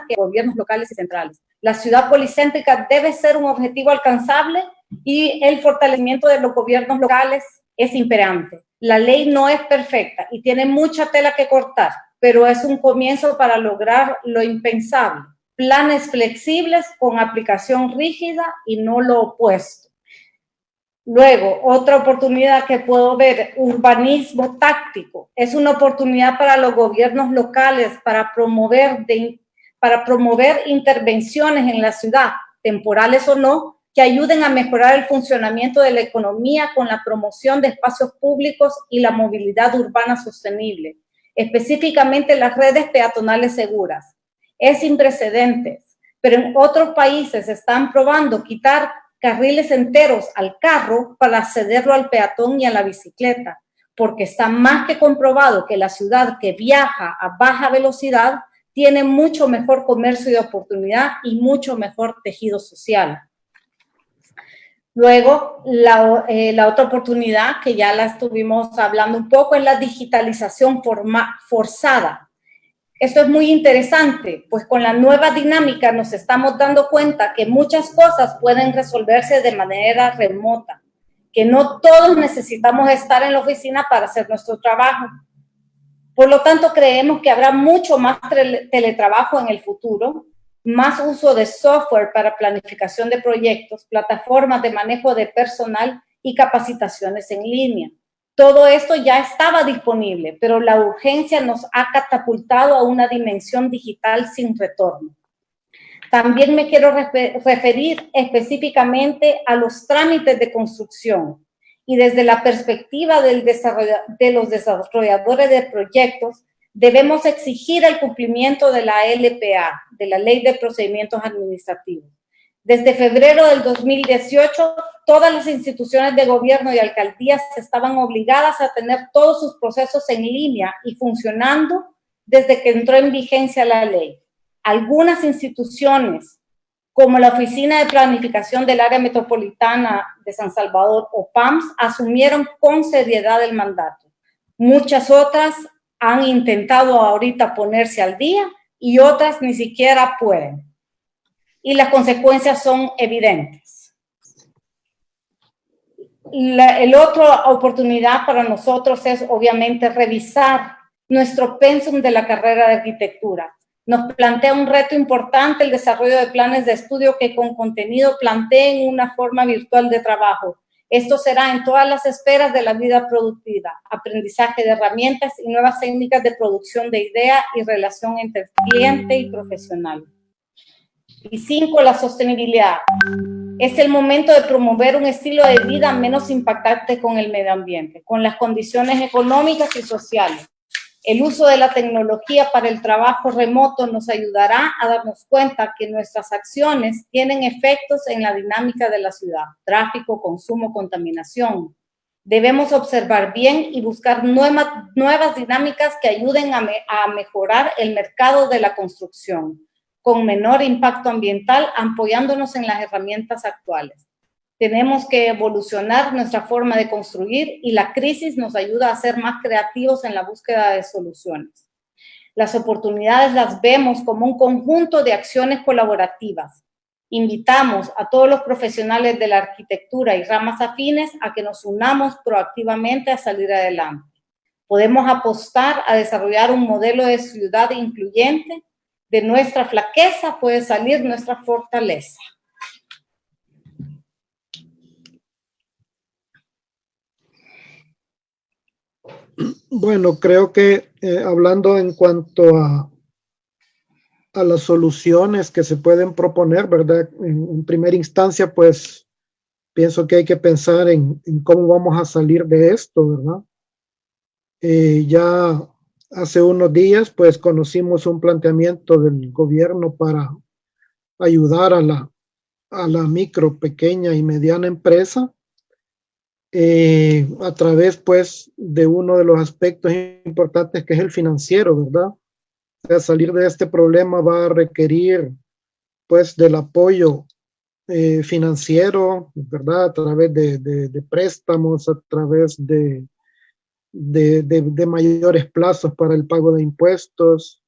que gobiernos locales y centrales. La ciudad policéntrica debe ser un objetivo alcanzable, y el fortalecimiento de los gobiernos locales es imperante. La ley no es perfecta y tiene mucha tela que cortar, pero es un comienzo para lograr lo impensable: planes flexibles con aplicación rígida y no lo opuesto. Luego, otra oportunidad que puedo ver: urbanismo táctico. Es una oportunidad para los gobiernos locales para promover para promover intervenciones en la ciudad, temporales o no, que ayuden a mejorar el funcionamiento de la economía con la promoción de espacios públicos y la movilidad urbana sostenible, específicamente las redes peatonales seguras. Es sin precedentes, pero en otros países están probando quitar carriles enteros al carro para cederlo al peatón y a la bicicleta, porque está más que comprobado que la ciudad que viaja a baja velocidad tiene mucho mejor comercio de oportunidad y mucho mejor tejido social. Luego, la otra oportunidad, que ya la estuvimos hablando un poco, es la digitalización forzada. Esto es muy interesante, pues con la nueva dinámica nos estamos dando cuenta que muchas cosas pueden resolverse de manera remota, que no todos necesitamos estar en la oficina para hacer nuestro trabajo. Por lo tanto, creemos que habrá mucho más teletrabajo en el futuro, más uso de software para planificación de proyectos, plataformas de manejo de personal y capacitaciones en línea. Todo esto ya estaba disponible, pero la urgencia nos ha catapultado a una dimensión digital sin retorno. También me quiero referir específicamente a los trámites de construcción y desde la perspectiva de los desarrolladores de proyectos, debemos exigir el cumplimiento de la LPA, de la Ley de Procedimientos Administrativos. Desde febrero del 2018, todas las instituciones de gobierno y alcaldías estaban obligadas a tener todos sus procesos en línea y funcionando desde que entró en vigencia la ley. Algunas instituciones, como la Oficina de Planificación del Área Metropolitana de San Salvador, o PAMS, asumieron con seriedad el mandato. Muchas otras han intentado ahorita ponerse al día y otras ni siquiera pueden. Y las consecuencias son evidentes. La otra oportunidad para nosotros es obviamente revisar nuestro pensum de la carrera de arquitectura. Nos plantea un reto importante el desarrollo de planes de estudio que con contenido planteen una forma virtual de trabajo. Esto será en todas las esferas de la vida productiva, aprendizaje de herramientas y nuevas técnicas de producción de idea y relación entre cliente y profesional. Y 5, la sostenibilidad. Es el momento de promover un estilo de vida menos impactante con el medio ambiente, con las condiciones económicas y sociales. El uso de la tecnología para el trabajo remoto nos ayudará a darnos cuenta que nuestras acciones tienen efectos en la dinámica de la ciudad, tráfico, consumo, contaminación. Debemos observar bien y buscar nuevas dinámicas que ayuden a mejorar el mercado de la construcción, con menor impacto ambiental, apoyándonos en las herramientas actuales. Tenemos que evolucionar nuestra forma de construir y la crisis nos ayuda a ser más creativos en la búsqueda de soluciones. Las oportunidades las vemos como un conjunto de acciones colaborativas. Invitamos a todos los profesionales de la arquitectura y ramas afines a que nos unamos proactivamente a salir adelante. Podemos apostar a desarrollar un modelo de ciudad incluyente. De nuestra flaqueza puede salir nuestra fortaleza. Bueno, creo que hablando en cuanto a las soluciones que se pueden proponer, ¿verdad? En primera instancia, pues pienso que hay que pensar en cómo vamos a salir de esto, ¿verdad? Ya hace unos días, pues conocimos un planteamiento del gobierno para ayudar a la micro, pequeña y mediana empresa a través, pues, de uno de los aspectos importantes que es el financiero, ¿verdad? O sea, salir de este problema va a requerir, pues, del apoyo financiero, ¿verdad? A través de préstamos, a través de mayores plazos para el pago de impuestos,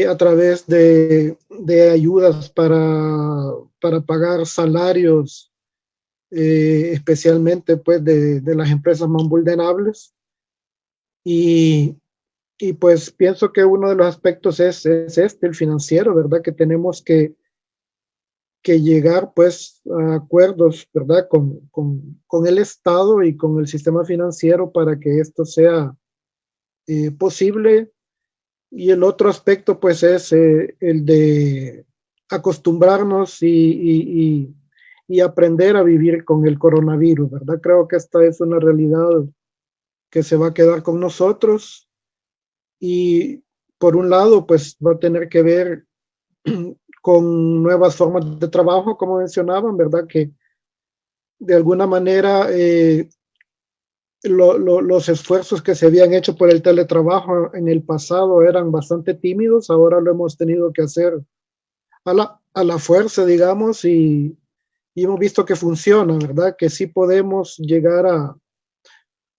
a través de ayudas para pagar salarios, especialmente pues de las empresas más vulnerables. Y pues pienso que uno de los aspectos es el financiero, ¿verdad? Que tenemos que llegar pues a acuerdos, ¿verdad? Con el Estado y con el sistema financiero para que esto sea posible Y el otro aspecto pues es el de acostumbrarnos y aprender a vivir con el coronavirus, ¿verdad? Creo que esta es una realidad que se va a quedar con nosotros y por un lado pues va a tener que ver con nuevas formas de trabajo, como mencionaban, ¿verdad? Que de alguna manera los esfuerzos que se habían hecho por el teletrabajo en el pasado eran bastante tímidos, ahora lo hemos tenido que hacer a la fuerza, digamos, y hemos visto que funciona, ¿verdad? Que sí podemos llegar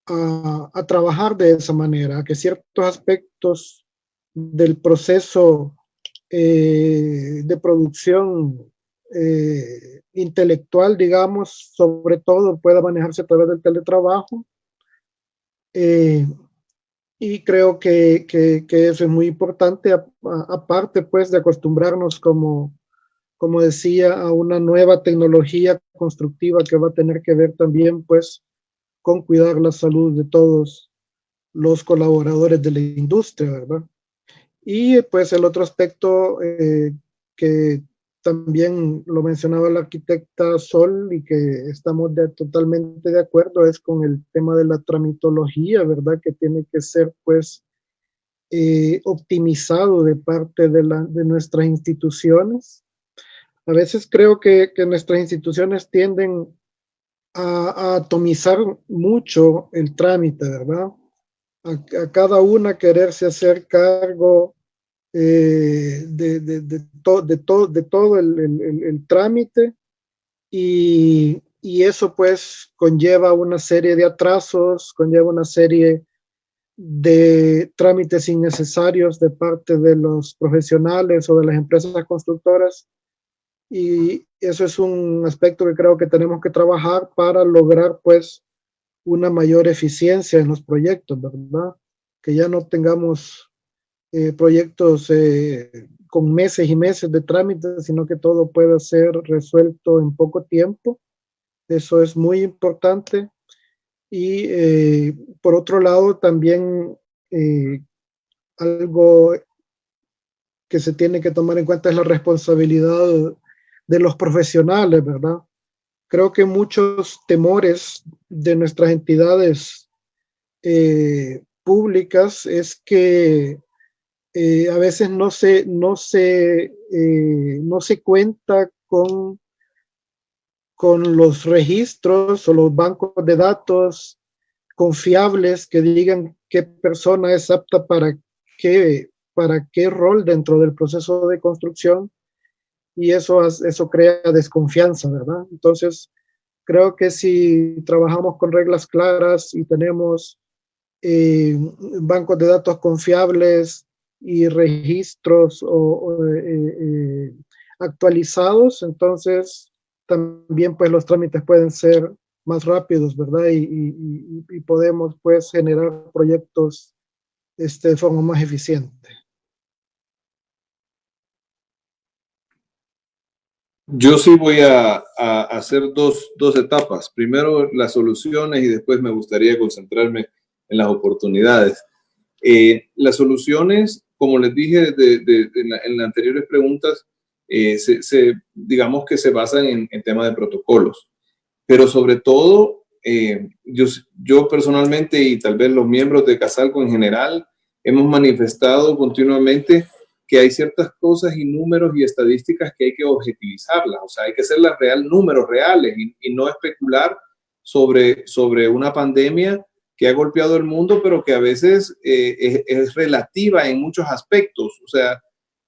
a trabajar de esa manera, que ciertos aspectos del proceso de producción intelectual, digamos, sobre todo pueda manejarse a través del teletrabajo. Y creo que eso es muy importante, aparte pues de acostumbrarnos, como decía, a una nueva tecnología constructiva que va a tener que ver también pues con cuidar la salud de todos los colaboradores de la industria, ¿verdad? Y pues el otro aspecto que también lo mencionaba la arquitecta Sol y que estamos totalmente de acuerdo es con el tema de la tramitología, ¿verdad? Que tiene que ser pues optimizado de parte de nuestras instituciones. A veces creo que nuestras instituciones tienden a atomizar mucho el trámite, ¿verdad? A cada una quererse hacer cargo de todo el trámite y eso pues conlleva una serie de atrasos, conlleva una serie de trámites innecesarios de parte de los profesionales o de las empresas constructoras y eso es un aspecto que creo que tenemos que trabajar para lograr pues una mayor eficiencia en los proyectos, ¿verdad? Que ya no tengamos proyectos con meses y meses de trámites, sino que todo pueda ser resuelto en poco tiempo. Eso es muy importante. Y por otro lado, también algo que se tiene que tomar en cuenta es la responsabilidad de los profesionales, ¿verdad? Creo que muchos temores de nuestras entidades públicas es que a veces no se cuenta con los registros o los bancos de datos confiables que digan qué persona es apta para qué rol dentro del proceso de construcción y eso crea desconfianza, ¿verdad? Entonces, creo que si trabajamos con reglas claras y tenemos bancos de datos confiables y registros actualizados, entonces también pues los trámites pueden ser más rápidos, ¿verdad? Y podemos pues generar proyectos de forma más eficiente. Yo sí voy a hacer dos etapas. Primero las soluciones y después me gustaría concentrarme en las oportunidades. Las soluciones, como les dije en las anteriores preguntas, digamos que se basan en temas de protocolos. Pero sobre todo, yo personalmente y tal vez los miembros de Casalco en general, hemos manifestado continuamente que hay ciertas cosas y números y estadísticas que hay que objetivizarlas, o sea, hay que hacerlas números reales y no especular sobre una pandemia que ha golpeado el mundo, pero que a veces es relativa en muchos aspectos. O sea,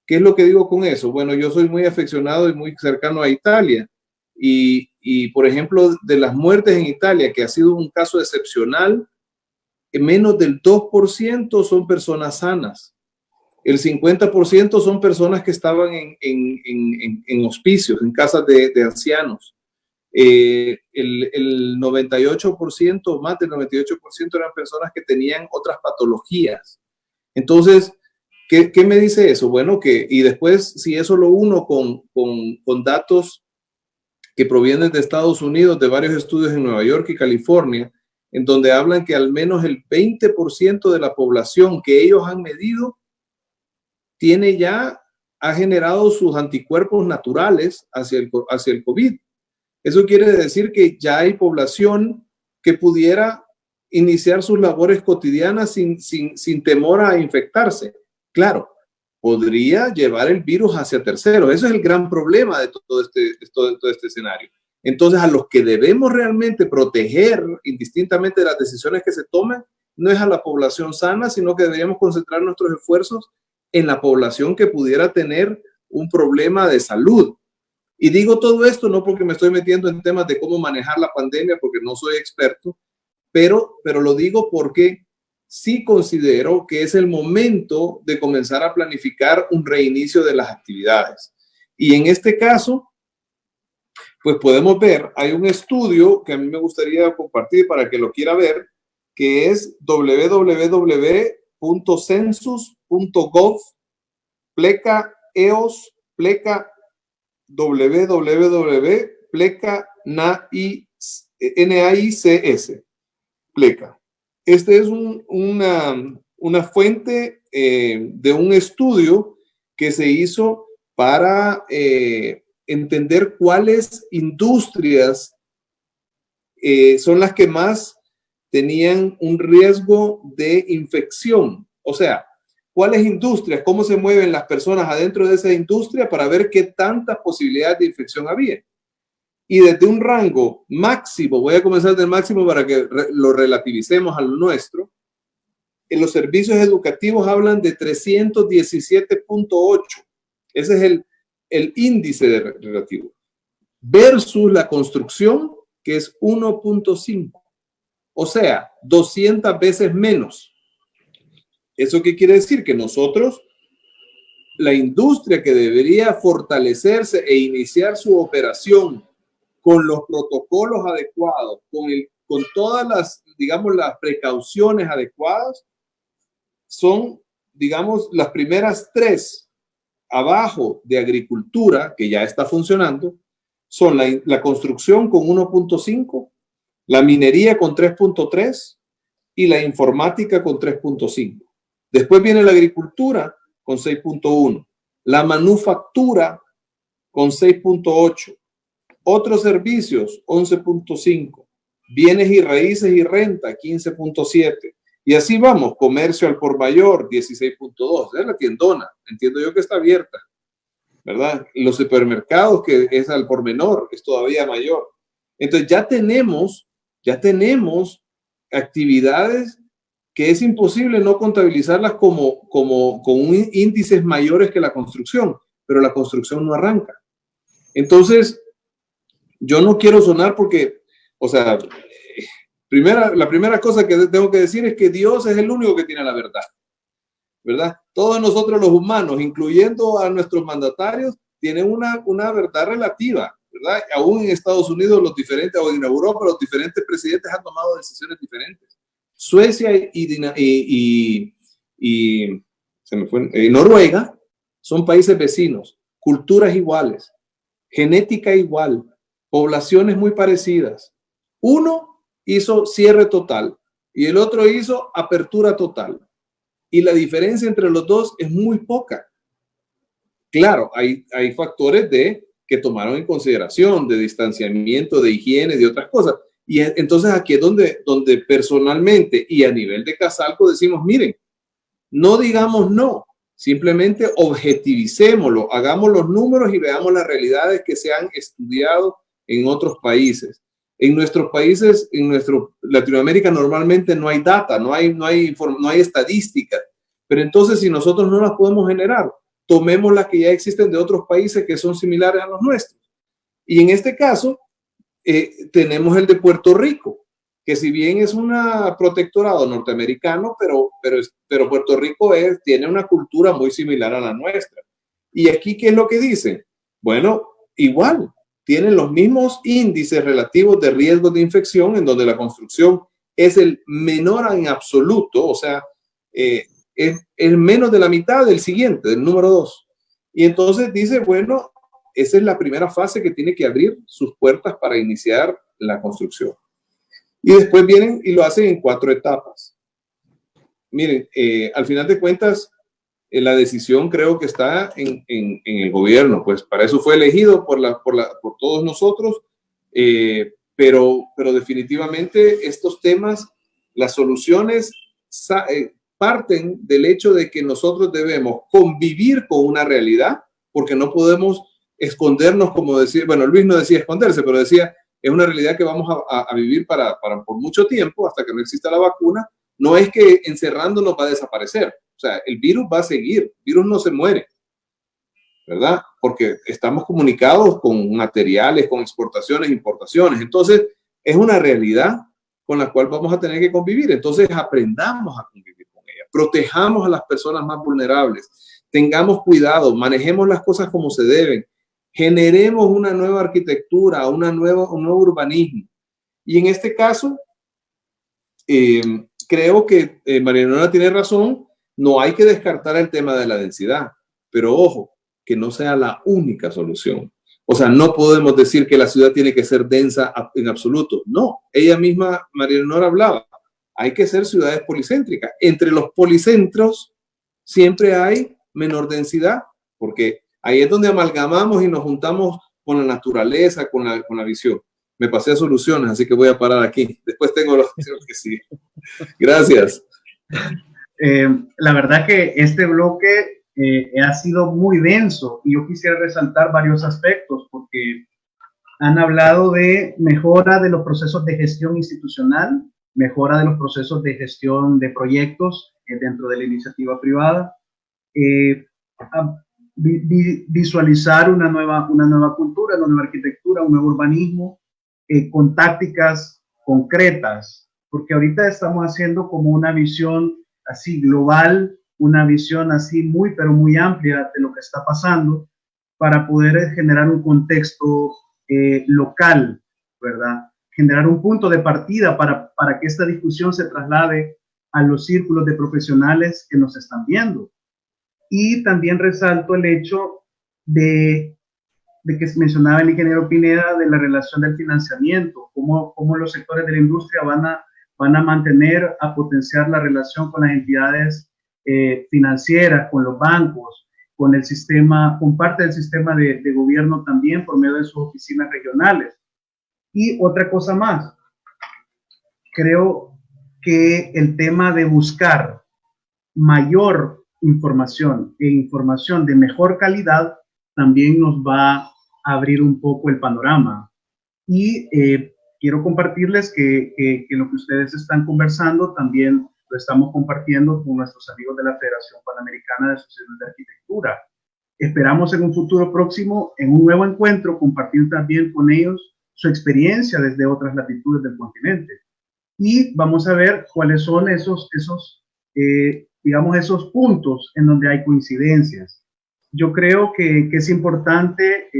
¿qué es lo que digo con eso? Bueno, yo soy muy aficionado y muy cercano a Italia y por ejemplo, de las muertes en Italia, que ha sido un caso excepcional, menos del 2% son personas sanas. El 50% son personas que estaban en hospicios, en casas de ancianos. El 98%, más del 98% eran personas que tenían otras patologías. Entonces, ¿qué me dice eso? Bueno, y después, si eso lo uno con datos que provienen de Estados Unidos, de varios estudios en Nueva York y California, en donde hablan que al menos el 20% de la población que ellos han medido ha generado sus anticuerpos naturales hacia el COVID. Eso quiere decir que ya hay población que pudiera iniciar sus labores cotidianas sin temor a infectarse. Claro, podría llevar el virus hacia terceros. Eso es el gran problema de todo este escenario. Entonces, a los que debemos realmente proteger, indistintamente de las decisiones que se tomen, no es a la población sana, sino que deberíamos concentrar nuestros esfuerzos en la población que pudiera tener un problema de salud. Y digo todo esto no porque me estoy metiendo en temas de cómo manejar la pandemia, porque no soy experto, pero lo digo porque sí considero que es el momento de comenzar a planificar un reinicio de las actividades. Y en este caso, pues podemos ver, hay un estudio que a mí me gustaría compartir para que lo quiera ver, que es www.census.gov, pleca EOS, pleca www, pleca NAICS, pleca. Este es una fuente de un estudio que se hizo para entender cuáles industrias son las que más tenían un riesgo de infección. O sea, cuáles industrias, cómo se mueven las personas adentro de esa industria para ver qué tantas posibilidades de infección había. Y desde un rango máximo, voy a comenzar del máximo para que lo relativicemos al nuestro, en los servicios educativos hablan de 317.8. Ese es el índice relativo. Versus la construcción, que es 1.5. O sea, 200 veces menos. ¿Eso qué quiere decir? Que nosotros, la industria que debería fortalecerse e iniciar su operación con los protocolos adecuados, con todas las, digamos, las precauciones adecuadas, son, digamos, las primeras tres abajo de agricultura, que ya está funcionando, son la construcción con 1.5, la minería con 3.3 y la informática con 3.5. Después viene la agricultura con 6.1, la manufactura con 6.8, otros servicios 11.5, bienes y raíces y renta 15.7. Y así vamos, comercio al por mayor 16.2, es la tiendona, entiendo yo que está abierta, ¿verdad? Los supermercados, que es al por menor, es todavía mayor. Entonces ya tenemos actividades que es imposible no contabilizarlas con índices mayores que la construcción, pero la construcción no arranca. Entonces, yo no quiero sonar porque, o sea, la primera cosa que tengo que decir es que Dios es el único que tiene la verdad, ¿verdad? Todos nosotros los humanos, incluyendo a nuestros mandatarios, tienen una verdad relativa, ¿verdad? Aún en Estados Unidos los diferentes, o en Europa los diferentes presidentes han tomado decisiones diferentes. Suecia y Noruega son países vecinos, culturas iguales, genética igual, poblaciones muy parecidas. Uno hizo cierre total y el otro hizo apertura total. Y la diferencia entre los dos es muy poca. Claro, hay factores que tomaron en consideración, de distanciamiento, de higiene, de otras cosas. Y entonces aquí es donde personalmente y a nivel de Casalco decimos, miren, no digamos no, simplemente objetivicémoslo, hagamos los números y veamos las realidades que se han estudiado en otros países. En nuestros países, Latinoamérica normalmente no hay data, no hay estadísticas, pero entonces si nosotros no las podemos generar, tomemos las que ya existen de otros países que son similares a los nuestros. Y en este caso, tenemos el de Puerto Rico, que si bien es un protectorado norteamericano, pero Puerto Rico tiene una cultura muy similar a la nuestra. Y aquí, ¿qué es lo que dicen? Bueno, igual, tienen los mismos índices relativos de riesgo de infección, en donde la construcción es el menor en absoluto, o sea, es menos de la mitad del siguiente, del número 2. Y entonces dice, bueno, esa es la primera fase que tiene que abrir sus puertas para iniciar la construcción. Y después vienen y lo hacen en 4 etapas. Miren, al final de cuentas, la decisión creo que está en el gobierno, pues para eso fue elegido por todos nosotros, pero definitivamente estos temas, las soluciones parten del hecho de que nosotros debemos convivir con una realidad, porque no podemos escondernos, como decir, bueno, Luis no decía esconderse, pero decía, es una realidad que vamos a vivir por mucho tiempo, hasta que no exista la vacuna. No es que encerrándonos va a desaparecer. O sea, el virus va a seguir, el virus no se muere, ¿verdad? Porque estamos comunicados con materiales, con exportaciones, importaciones. Entonces, es una realidad con la cual vamos a tener que convivir. Entonces, aprendamos a convivir con ella. Protejamos a las personas más vulnerables. Tengamos cuidado, manejemos las cosas como se deben. Generemos una nueva arquitectura, un nuevo urbanismo. Y en este caso, creo que María Leonora tiene razón, no hay que descartar el tema de la densidad, pero ojo, que no sea la única solución. O sea, no podemos decir que la ciudad tiene que ser densa en absoluto. No, ella misma, María Leonora, hablaba, hay que ser ciudades policéntricas. Entre los policentros siempre hay menor densidad, porque ahí es donde amalgamamos y nos juntamos con la naturaleza, con la visión. Me pasé a soluciones, así que voy a parar aquí. Después tengo la opción que sigue. Gracias. La verdad que este bloque ha sido muy denso y yo quisiera resaltar varios aspectos porque han hablado de mejora de los procesos de gestión institucional, mejora de los procesos de gestión de proyectos dentro de la iniciativa privada, visualizar una nueva cultura, una nueva arquitectura, un nuevo urbanismo con tácticas concretas, porque ahorita estamos haciendo como una visión así global, una visión así muy, pero muy amplia de lo que está pasando para poder generar un contexto local, ¿verdad? Generar un punto de partida para que esta discusión se traslade a los círculos de profesionales que nos están viendo. Y también resalto el hecho de que mencionaba el ingeniero Pineda de la relación del financiamiento, cómo los sectores de la industria van a mantener, a potenciar la relación con las entidades financieras, con los bancos, con el sistema, con parte del sistema de gobierno también por medio de sus oficinas regionales. Y otra cosa más, creo que el tema de buscar mayor información e información de mejor calidad también nos va a abrir un poco el panorama. Y quiero compartirles que lo que ustedes están conversando también lo estamos compartiendo con nuestros amigos de la Federación Panamericana de Sociedades de Arquitectura. Esperamos en un futuro próximo, en un nuevo encuentro, compartir también con ellos su experiencia desde otras latitudes del continente. Y vamos a ver cuáles son esos puntos en donde hay coincidencias. Yo creo que es importante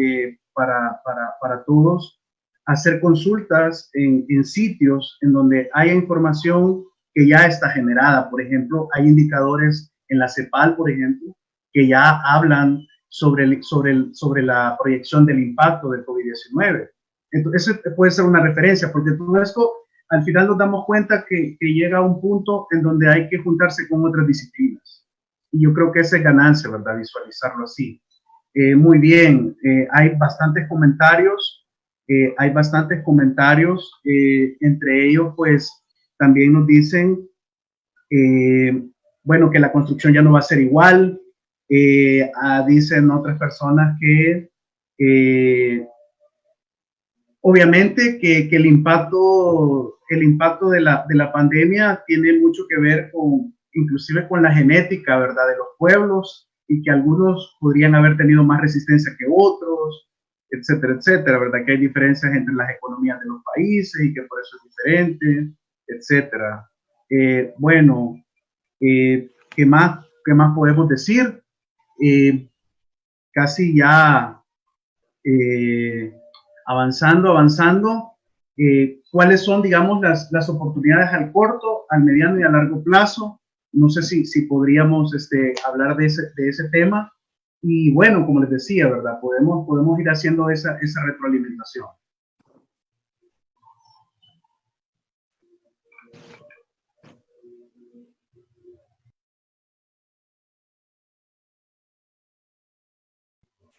para todos hacer consultas en sitios en donde haya información que ya está generada. Por ejemplo, hay indicadores en la CEPAL, por ejemplo, que ya hablan sobre la proyección del impacto del COVID-19. Entonces, eso puede ser una referencia, porque todo esto, al final nos damos cuenta que llega a un punto en donde hay que juntarse con otras disciplinas. Y yo creo que esa es ganancia, ¿verdad? Visualizarlo así. Muy bien, hay bastantes comentarios, entre ellos, pues, también nos dicen, bueno, que la construcción ya no va a ser igual. Dicen otras personas que obviamente que el impacto de la pandemia tiene mucho que ver inclusive con la genética, ¿verdad?, de los pueblos, y que algunos podrían haber tenido más resistencia que otros, etcétera, etcétera, ¿verdad?, que hay diferencias entre las economías de los países y que por eso es diferente, etcétera. Bueno, ¿qué más podemos decir? Casi ya avanzando, ¿cuáles son, digamos, las oportunidades al corto, al mediano y a largo plazo? No sé si podríamos hablar de ese tema. Y bueno, como les decía, ¿verdad? Podemos ir haciendo esa retroalimentación.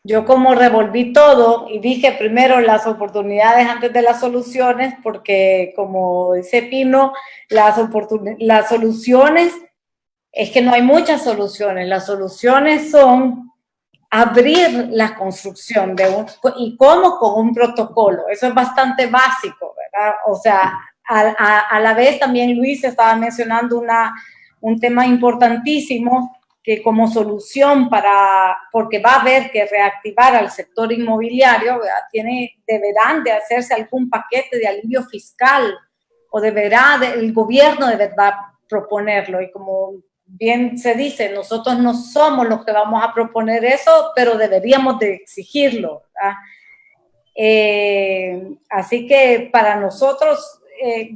yo como revolví todo y dije primero las oportunidades antes de las soluciones, porque como dice Pino, las soluciones, es que no hay muchas soluciones, las soluciones son abrir la construcción y cómo con un protocolo, eso es bastante básico, ¿verdad? O sea, a la vez también Luis estaba mencionando un tema importantísimo, que como solución porque va a haber que reactivar al sector inmobiliario, deberán de hacerse algún paquete de alivio fiscal, o el gobierno de verdad proponerlo, y como bien se dice, nosotros no somos los que vamos a proponer eso, pero deberíamos de exigirlo, ¿verdad? Así que para nosotros,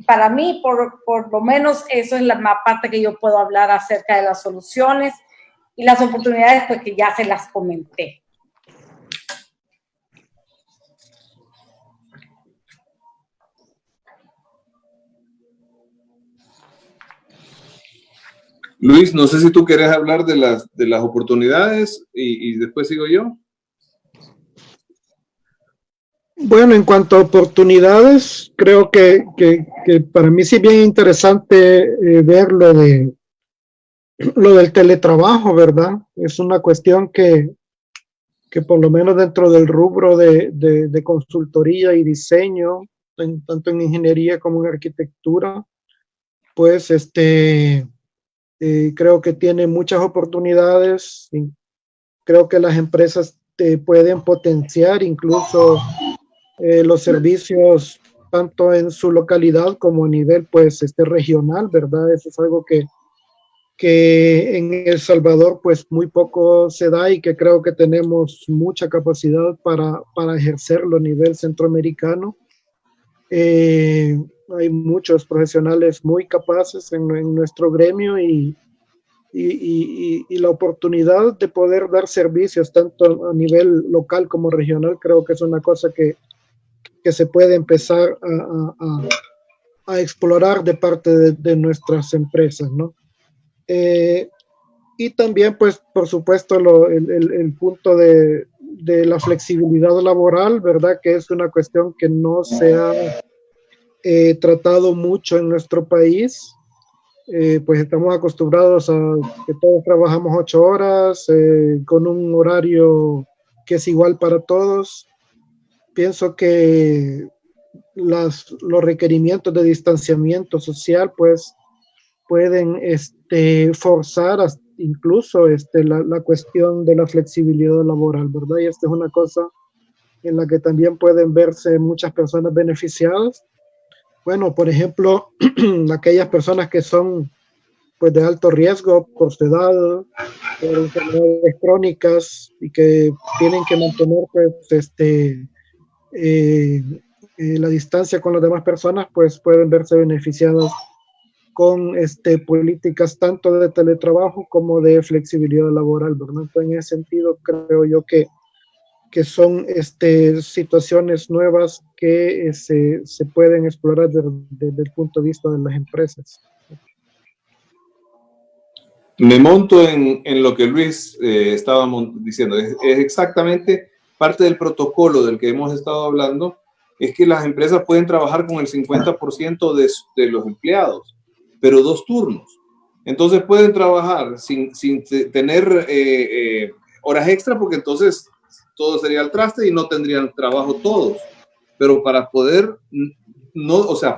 para mí, por lo menos, eso es la parte que yo puedo hablar acerca de las soluciones, y las oportunidades, pues que ya se las comenté. Luis, no sé si tú quieres hablar de las oportunidades y después sigo yo. Bueno, en cuanto a oportunidades, creo que para mí sí es bien interesante ver lo del teletrabajo, ¿verdad? Es una cuestión que por lo menos dentro del rubro de consultoría y diseño, tanto en ingeniería como en arquitectura, pues creo que tiene muchas oportunidades. Y creo que las empresas pueden potenciar incluso los servicios tanto en su localidad como a nivel pues regional, ¿verdad? Eso es algo que en El Salvador pues muy poco se da, y que creo que tenemos mucha capacidad para ejercerlo a nivel centroamericano. Hay muchos profesionales muy capaces en nuestro gremio, y la oportunidad de poder dar servicios tanto a nivel local como regional, creo que es una cosa que se puede empezar a explorar de parte de nuestras empresas, ¿no? Y también, pues, por supuesto, el punto de la flexibilidad laboral, ¿verdad? Que es una cuestión que no se ha tratado mucho en nuestro país. Pues estamos acostumbrados a que todos trabajamos 8 horas con un horario que es igual para todos. Pienso que los requerimientos de distanciamiento social pues pueden forzar incluso la cuestión de la flexibilidad laboral, ¿verdad? Y esta es una cosa en la que también pueden verse muchas personas beneficiadas. Bueno, por ejemplo, aquellas personas que son pues de alto riesgo por su edad, por enfermedades crónicas, y que tienen que mantener pues la distancia con las demás personas, pues pueden verse beneficiadas con políticas tanto de teletrabajo como de flexibilidad laboral, ¿verdad? Entonces, en ese sentido, creo yo que son situaciones nuevas que se pueden explorar desde el punto de vista de las empresas. Me monto en lo que Luis estaba diciendo. Es exactamente parte del protocolo del que hemos estado hablando, es que las empresas pueden trabajar con el 50% de los empleados, pero 2 turnos. Entonces pueden trabajar sin tener horas extra, porque entonces todo sería al traste y no tendrían trabajo todos. Pero para poder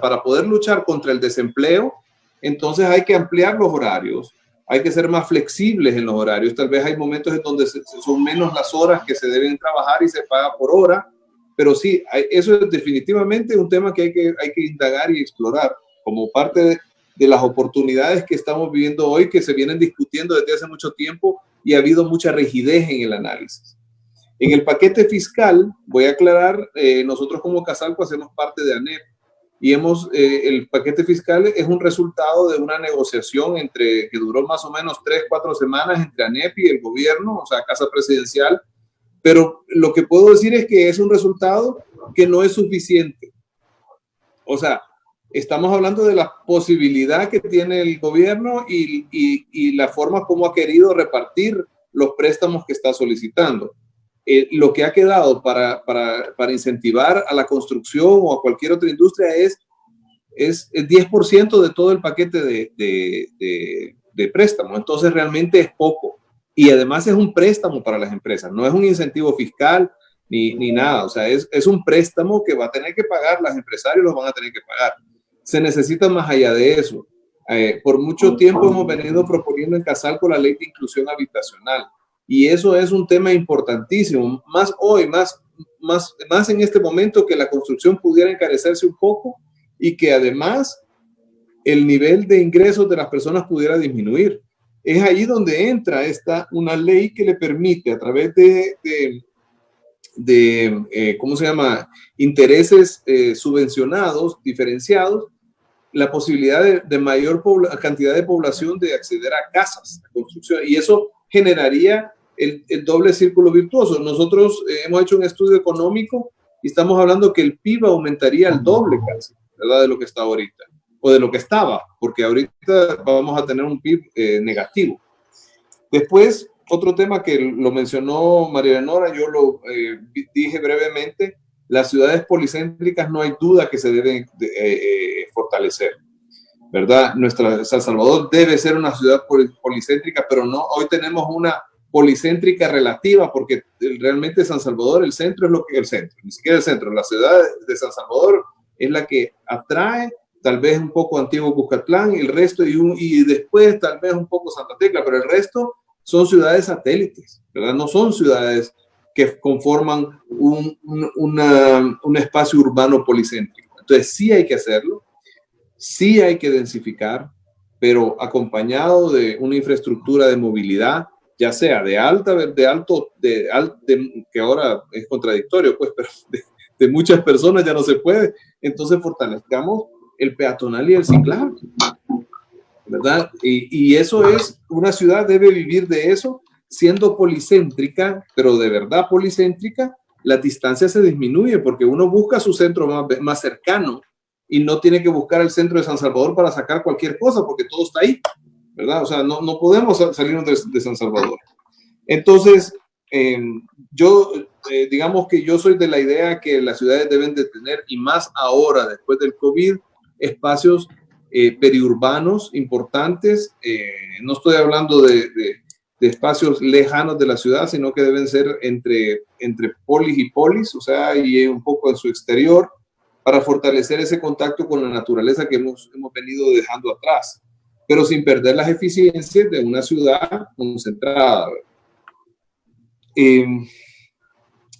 para poder luchar contra el desempleo, entonces hay que ampliar los horarios, hay que ser más flexibles en los horarios. Tal vez hay momentos en donde son menos las horas que se deben trabajar y se paga por hora, pero sí, eso es definitivamente un tema que hay que indagar y explorar como parte de las oportunidades que estamos viviendo hoy, que se vienen discutiendo desde hace mucho tiempo, y ha habido mucha rigidez en el análisis. En el paquete fiscal, voy a aclarar, nosotros como Casalco hacemos parte de ANEP, y el paquete fiscal es un resultado de una negociación que duró más o menos 3-4 semanas entre ANEP y el gobierno, o sea, Casa Presidencial, pero lo que puedo decir es que es un resultado que no es suficiente. O sea, estamos hablando de la posibilidad que tiene el gobierno y la forma como ha querido repartir los préstamos que está solicitando. lo que ha quedado para incentivar a la construcción o a cualquier otra industria es el 10% de todo el paquete de préstamo. Entonces realmente es poco. Y además es un préstamo para las empresas, no es un incentivo fiscal ni nada. O sea, es un préstamo que va a tener que pagar, los empresarios los van a tener que pagar. Se necesita más allá de eso. Por mucho tiempo hemos venido proponiendo en Casalco la ley de inclusión habitacional. Y eso es un tema importantísimo, más hoy, más en este momento, que la construcción pudiera encarecerse un poco y que además el nivel de ingresos de las personas pudiera disminuir. Es ahí donde entra una ley que le permite, a través ¿cómo se llama?, intereses subvencionados, diferenciados, la posibilidad de mayor cantidad de población de acceder a casas, a construcción, y eso generaría el doble círculo virtuoso. Nosotros hemos hecho un estudio económico y estamos hablando que el PIB aumentaría al doble casi, ¿verdad?, de lo que está ahorita, o de lo que estaba, porque ahorita vamos a tener un PIB negativo. Después, otro tema que lo mencionó María Leonora, yo lo dije brevemente, las ciudades policéntricas no hay duda que se deben fortalecer, ¿verdad? San Salvador debe ser una ciudad policéntrica, pero no, hoy tenemos una policéntrica relativa, porque realmente San Salvador, el centro es lo que el centro, ni siquiera el centro, la ciudad de San Salvador es la que atrae, tal vez un poco Antiguo Cuscatlán, y el resto, y después tal vez un poco Santa Tecla, pero el resto son ciudades satélites, ¿verdad? No son ciudades que conforman un espacio urbano policéntrico. Entonces sí hay que hacerlo, sí hay que densificar, pero acompañado de una infraestructura de movilidad, ya sea que ahora es contradictorio, pues, pero de muchas personas ya no se puede. Entonces fortalezcamos el peatonal y el ciclable, ¿verdad? Y eso es, una ciudad debe vivir de eso, siendo policéntrica, pero de verdad policéntrica. Las distancias se disminuyen porque uno busca su centro más cercano y no tiene que buscar el centro de San Salvador para sacar cualquier cosa porque todo está ahí, ¿verdad? O sea, no podemos salirnos de San Salvador. Entonces, digamos que yo soy de la idea que las ciudades deben de tener, y más ahora, después del COVID, espacios periurbanos importantes. No estoy hablando de espacios lejanos de la ciudad, sino que deben ser entre polis y polis, o sea, y un poco en su exterior, para fortalecer ese contacto con la naturaleza que hemos venido dejando atrás, pero sin perder las eficiencias de una ciudad concentrada.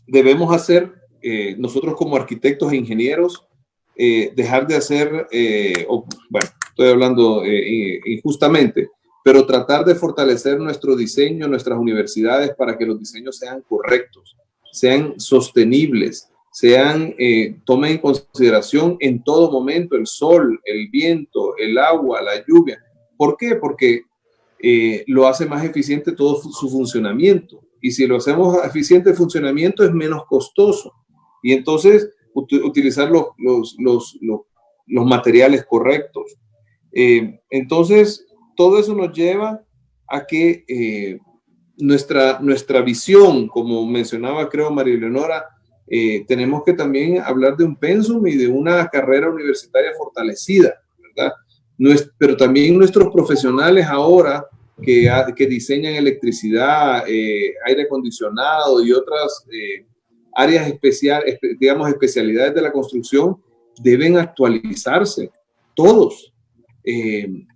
Debemos hacer, nosotros como arquitectos e ingenieros, dejar de hacer, bueno, estoy hablando injustamente, pero tratar de fortalecer nuestro diseño, nuestras universidades, para que los diseños sean correctos, sean sostenibles, tomen en consideración en todo momento el sol, el viento, el agua, la lluvia. ¿Por qué? Porque lo hace más eficiente todo su funcionamiento. Y si lo hacemos eficiente el funcionamiento, es menos costoso. Y entonces utilizar los materiales correctos. Entonces, todo eso nos lleva a que nuestra visión, como mencionaba, creo, María Leonora, tenemos que también hablar de un pensum y de una carrera universitaria fortalecida, ¿verdad? Pero también nuestros profesionales ahora que diseñan electricidad, aire acondicionado y otras áreas especiales, digamos, especialidades de la construcción, deben actualizarse, todos.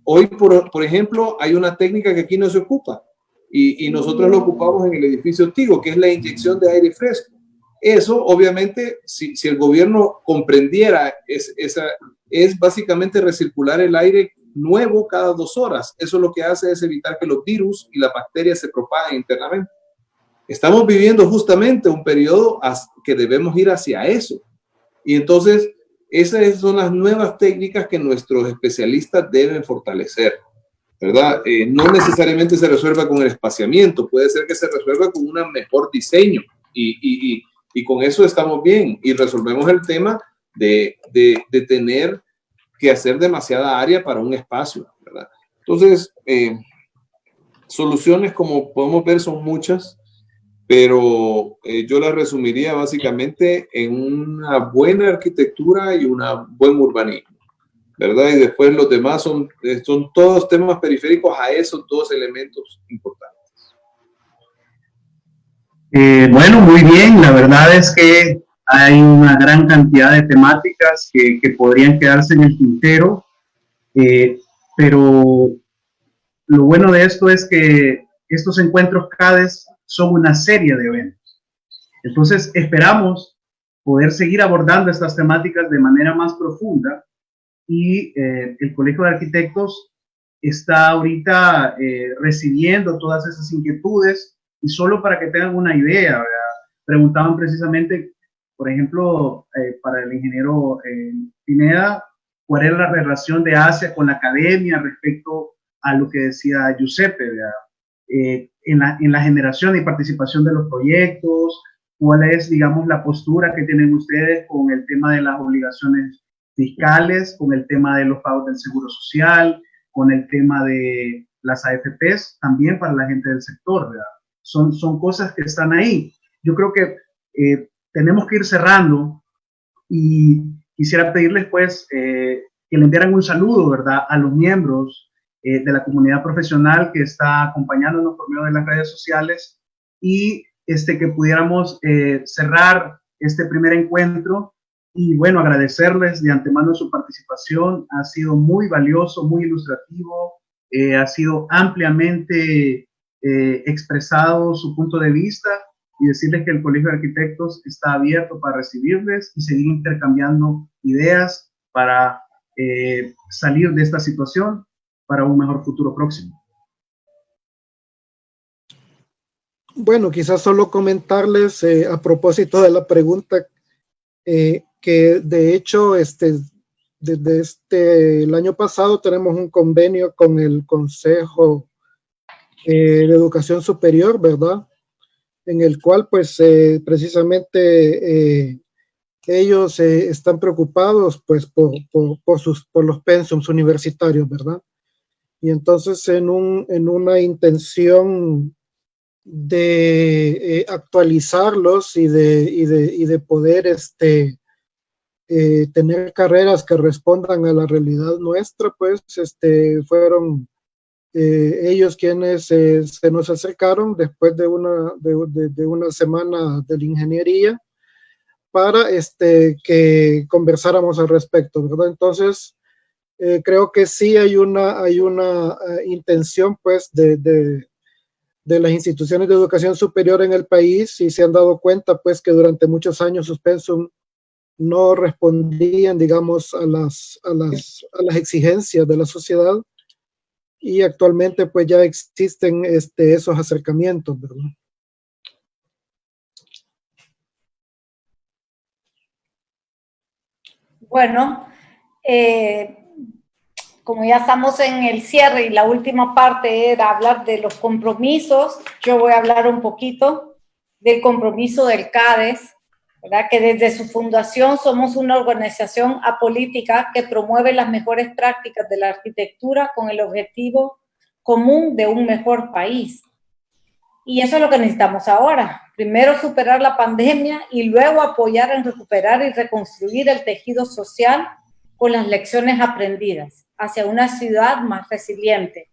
Hoy, por ejemplo, hay una técnica que aquí no se ocupa y nosotros lo ocupamos en el edificio Tigo, que es la inyección de aire fresco. Eso, obviamente, si el gobierno comprendiera, es básicamente recircular el aire nuevo cada 2 horas. Eso lo que hace es evitar que los virus y las bacterias se propaguen internamente. Estamos viviendo justamente un periodo que debemos ir hacia eso. Y entonces, esas son las nuevas técnicas que nuestros especialistas deben fortalecer, ¿verdad? No necesariamente se resuelva con el espaciamiento, puede ser que se resuelva con un mejor diseño y con eso estamos bien y resolvemos el tema de tener que hacer demasiada área para un espacio, ¿verdad? Entonces, soluciones, como podemos ver, son muchas. pero yo la resumiría básicamente en una buena arquitectura y un buen urbanismo, ¿verdad? Y después los demás son todos temas periféricos a esos dos elementos importantes. Bueno, muy bien. La verdad es que hay una gran cantidad de temáticas que podrían quedarse en el tintero, pero lo bueno de esto es que estos encuentros CADES son una serie de eventos. Entonces, esperamos poder seguir abordando estas temáticas de manera más profunda y el Colegio de Arquitectos está ahorita recibiendo todas esas inquietudes. Y solo para que tengan una idea, ¿verdad? Preguntaban precisamente, por ejemplo, para el ingeniero Pineda, cuál era la relación de ASIA con la academia respecto a lo que decía Giuseppe, ¿verdad? En la generación y participación de los proyectos, cuál es, digamos, la postura que tienen ustedes con el tema de las obligaciones fiscales, con el tema de los pagos del seguro social, con el tema de las AFPs, también para la gente del sector, ¿verdad? Son cosas que están ahí. Yo creo que tenemos que ir cerrando y quisiera pedirles pues que le enviaran un saludo, ¿verdad?, a los miembros de la comunidad profesional que está acompañándonos por medio de las redes sociales y que pudiéramos cerrar este primer encuentro y bueno, agradecerles de antemano su participación. Ha sido muy valioso, muy ilustrativo, ha sido ampliamente expresado su punto de vista y decirles que el Colegio de Arquitectos está abierto para recibirles y seguir intercambiando ideas para salir de esta situación para un mejor futuro próximo. Bueno, quizás solo comentarles a propósito de la pregunta que de hecho desde el año pasado tenemos un convenio con el Consejo de Educación Superior, ¿verdad? En el cual pues precisamente ellos están preocupados pues por los pensums universitarios, ¿verdad? Y entonces en una intención de actualizarlos y de poder tener carreras que respondan a la realidad nuestra, pues fueron ellos quienes se nos acercaron después de una semana de la ingeniería para que conversáramos al respecto, ¿verdad? Entonces, creo que sí hay una intención, pues, de las instituciones de educación superior en el país y se han dado cuenta, pues, que durante muchos años sus pensum no respondían, digamos, a las exigencias de la sociedad. Y actualmente pues ya existen esos acercamientos, ¿verdad? Bueno, como ya estamos en el cierre y la última parte era hablar de los compromisos, yo voy a hablar un poquito del compromiso del CADES, ¿verdad? Que desde su fundación somos una organización apolítica que promueve las mejores prácticas de la arquitectura con el objetivo común de un mejor país. Y eso es lo que necesitamos ahora. Primero superar la pandemia y luego apoyar en recuperar y reconstruir el tejido social con las lecciones aprendidas hacia una ciudad más resiliente.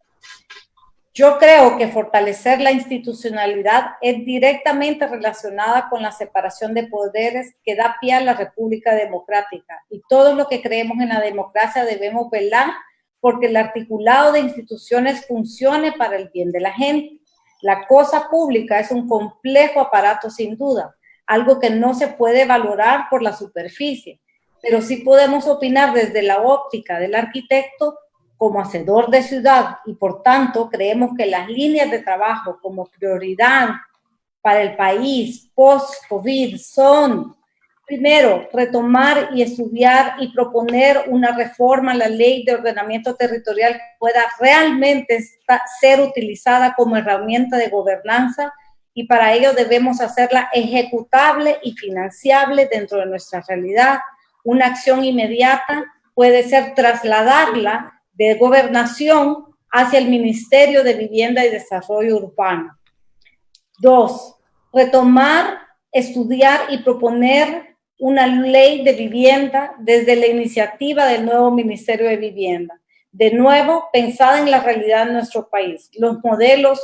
Yo creo que fortalecer la institucionalidad es directamente relacionada con la separación de poderes que da pie a la República Democrática. Y todos los que creemos en la democracia debemos velar porque el articulado de instituciones funcione para el bien de la gente. La cosa pública es un complejo aparato sin duda, algo que no se puede valorar por la superficie, pero sí podemos opinar desde la óptica del arquitecto como hacedor de ciudad y por tanto creemos que las líneas de trabajo como prioridad para el país post-COVID son, primero, retomar y estudiar y proponer una reforma a la ley de ordenamiento territorial que pueda realmente ser utilizada como herramienta de gobernanza y para ello debemos hacerla ejecutable y financiable dentro de nuestra realidad. Una acción inmediata puede ser trasladarla de gobernación hacia el Ministerio de Vivienda y Desarrollo Urbano. 2. retomar, estudiar y proponer una ley de vivienda desde la iniciativa del nuevo Ministerio de Vivienda. De nuevo, pensada en la realidad de nuestro país. Los modelos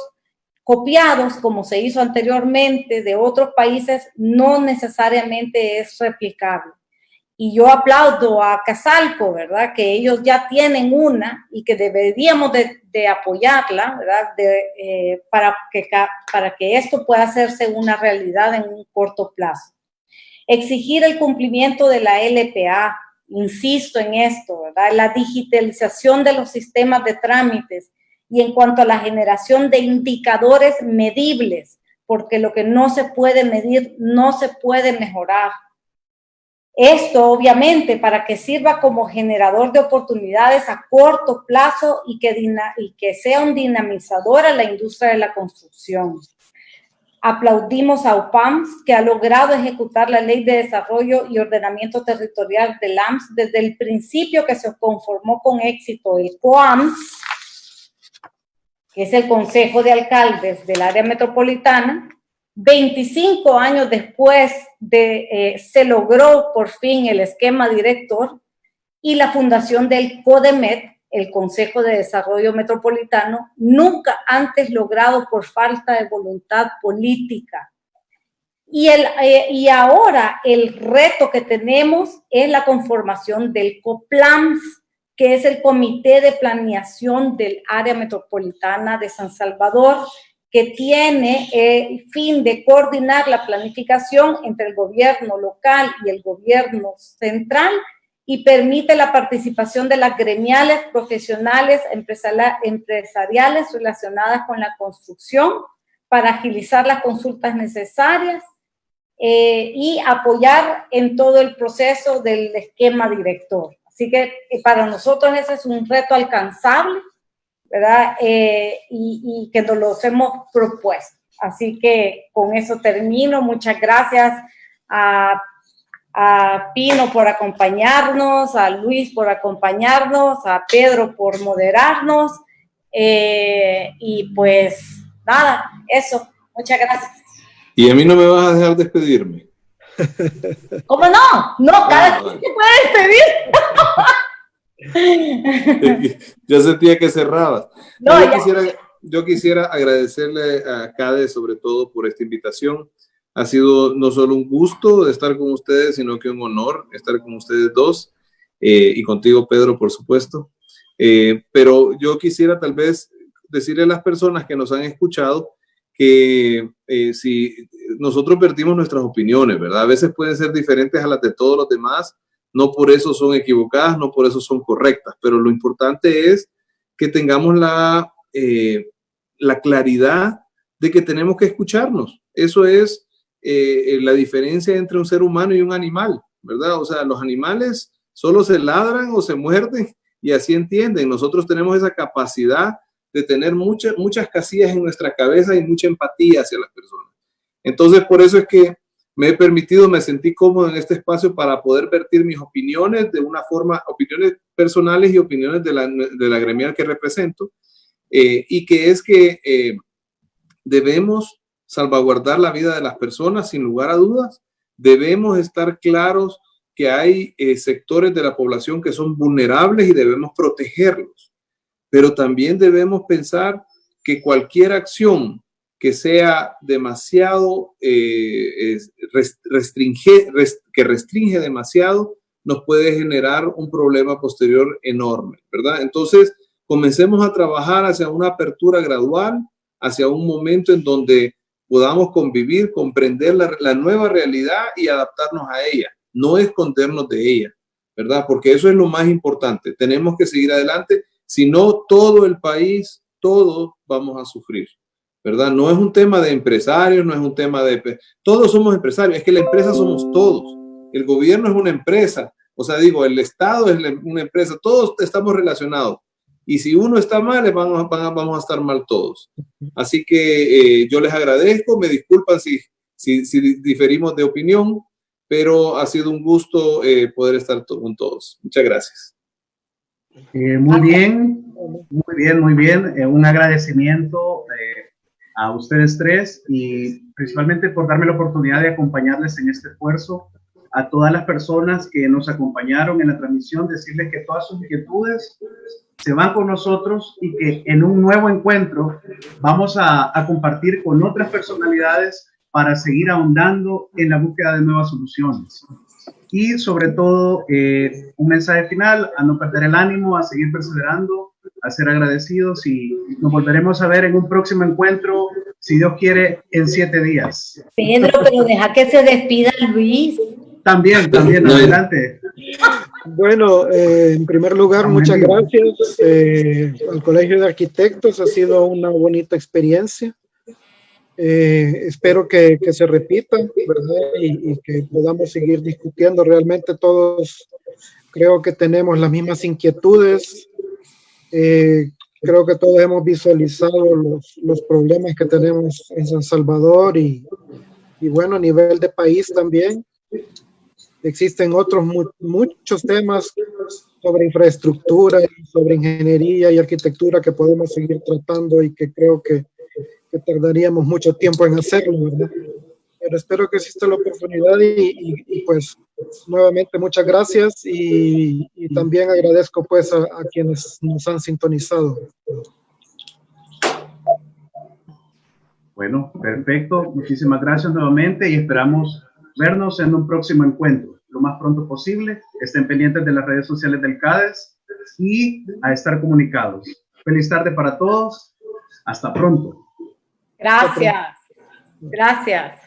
copiados, como se hizo anteriormente de otros países, no necesariamente es replicable. Y yo aplaudo a Casalco, ¿verdad? Que ellos ya tienen una y que deberíamos de apoyarla, ¿verdad? Para que esto pueda hacerse una realidad en un corto plazo. Exigir el cumplimiento de la LPA, insisto en esto, ¿verdad? La digitalización de los sistemas de trámites y en cuanto a la generación de indicadores medibles, porque lo que no se puede medir no se puede mejorar. Esto, obviamente, para que sirva como generador de oportunidades a corto plazo y que sea un dinamizador a la industria de la construcción. Aplaudimos a UPAMS, que ha logrado ejecutar la Ley de Desarrollo y Ordenamiento Territorial del AMS desde el principio que se conformó con éxito el COAMS, que es el Consejo de Alcaldes del Área Metropolitana. 25 años después se logró por fin el esquema director y la fundación del CODEMET, el Consejo de Desarrollo Metropolitano, nunca antes logrado por falta de voluntad política. Y ahora el reto que tenemos es la conformación del COPLAMS, que es el Comité de Planeación del Área Metropolitana de San Salvador, que tiene el fin de coordinar la planificación entre el gobierno local y el gobierno central y permite la participación de las gremiales, profesionales, empresariales relacionadas con la construcción para agilizar las consultas necesarias y apoyar en todo el proceso del esquema director. Así que para nosotros ese es un reto alcanzable, ¿verdad? Y que nos los hemos propuesto. Así que con eso termino. Muchas gracias a Pino por acompañarnos, a Luis por acompañarnos, a Pedro por moderarnos. Y pues nada, eso. Muchas gracias. Y a mí no me vas a dejar despedirme. ¿Cómo no? No, cada quien se puede despedir. Yo sentía que cerrabas. No, yo quisiera agradecerle a Cade sobre todo por esta invitación. Ha sido no solo un gusto de estar con ustedes, sino que un honor estar con ustedes dos y contigo, Pedro, por supuesto. Pero yo quisiera tal vez decirle a las personas que nos han escuchado que si nosotros vertimos nuestras opiniones, ¿verdad? A veces pueden ser diferentes a las de todos los demás, no por eso son equivocadas, no por eso son correctas, pero lo importante es que tengamos la claridad de que tenemos que escucharnos. Eso es la diferencia entre un ser humano y un animal, ¿verdad? O sea, los animales solo se ladran o se muerden y así entienden. Nosotros tenemos esa capacidad de tener muchas casillas en nuestra cabeza y mucha empatía hacia las personas. Entonces, por eso es que me sentí cómodo en este espacio para poder vertir mis opiniones de una forma, opiniones personales y opiniones de la gremial que represento, y que es que debemos salvaguardar la vida de las personas sin lugar a dudas. Debemos estar claros que hay sectores de la población que son vulnerables y debemos protegerlos. Pero también debemos pensar que cualquier acción que sea demasiado, que restringe demasiado, nos puede generar un problema posterior enorme, ¿verdad? Entonces, comencemos a trabajar hacia una apertura gradual, hacia un momento en donde podamos convivir, comprender la nueva realidad y adaptarnos a ella, no escondernos de ella, ¿verdad? Porque eso es lo más importante. Tenemos que seguir adelante. Si no, todo el país, todos vamos a sufrir, ¿verdad? No es un tema de empresarios, no es un tema de... Todos somos empresarios, es que la empresa somos todos. El gobierno es una empresa, o sea, digo, el Estado es una empresa, todos estamos relacionados. Y si uno está mal, vamos a estar mal todos. Así que yo les agradezco, me disculpan si diferimos de opinión, pero ha sido un gusto poder estar con todos. Muchas gracias. Muy bien. Un agradecimiento a ustedes tres y principalmente por darme la oportunidad de acompañarles en este esfuerzo. A todas las personas que nos acompañaron en la transmisión, decirles que todas sus inquietudes se van con nosotros y que en un nuevo encuentro vamos a compartir con otras personalidades para seguir ahondando en la búsqueda de nuevas soluciones. Y sobre todo, un mensaje final, a no perder el ánimo, a seguir perseverando, a ser agradecidos y nos volveremos a ver en un próximo encuentro, si Dios quiere, en 7 días. Pedro, pero deja que se despida Luis. También, adelante. Bueno, en primer lugar, muchas gracias al Colegio de Arquitectos, ha sido una bonita experiencia. Espero que se repita, ¿verdad? Y que podamos seguir discutiendo. Realmente todos creo que tenemos las mismas inquietudes. Creo que todos hemos visualizado los problemas que tenemos en San Salvador y bueno, a nivel de país también. Existen otros muchos temas sobre infraestructura, sobre ingeniería y arquitectura que podemos seguir tratando y que creo que tardaríamos mucho tiempo en hacerlo, ¿verdad? Pero espero que exista la oportunidad y pues nuevamente muchas gracias y también agradezco pues a quienes nos han sintonizado. Bueno, perfecto. Muchísimas gracias nuevamente y esperamos vernos en un próximo encuentro lo más pronto posible. Estén pendientes de las redes sociales del CADES y a estar comunicados. Feliz tarde para todos. Hasta pronto. Gracias. Gracias.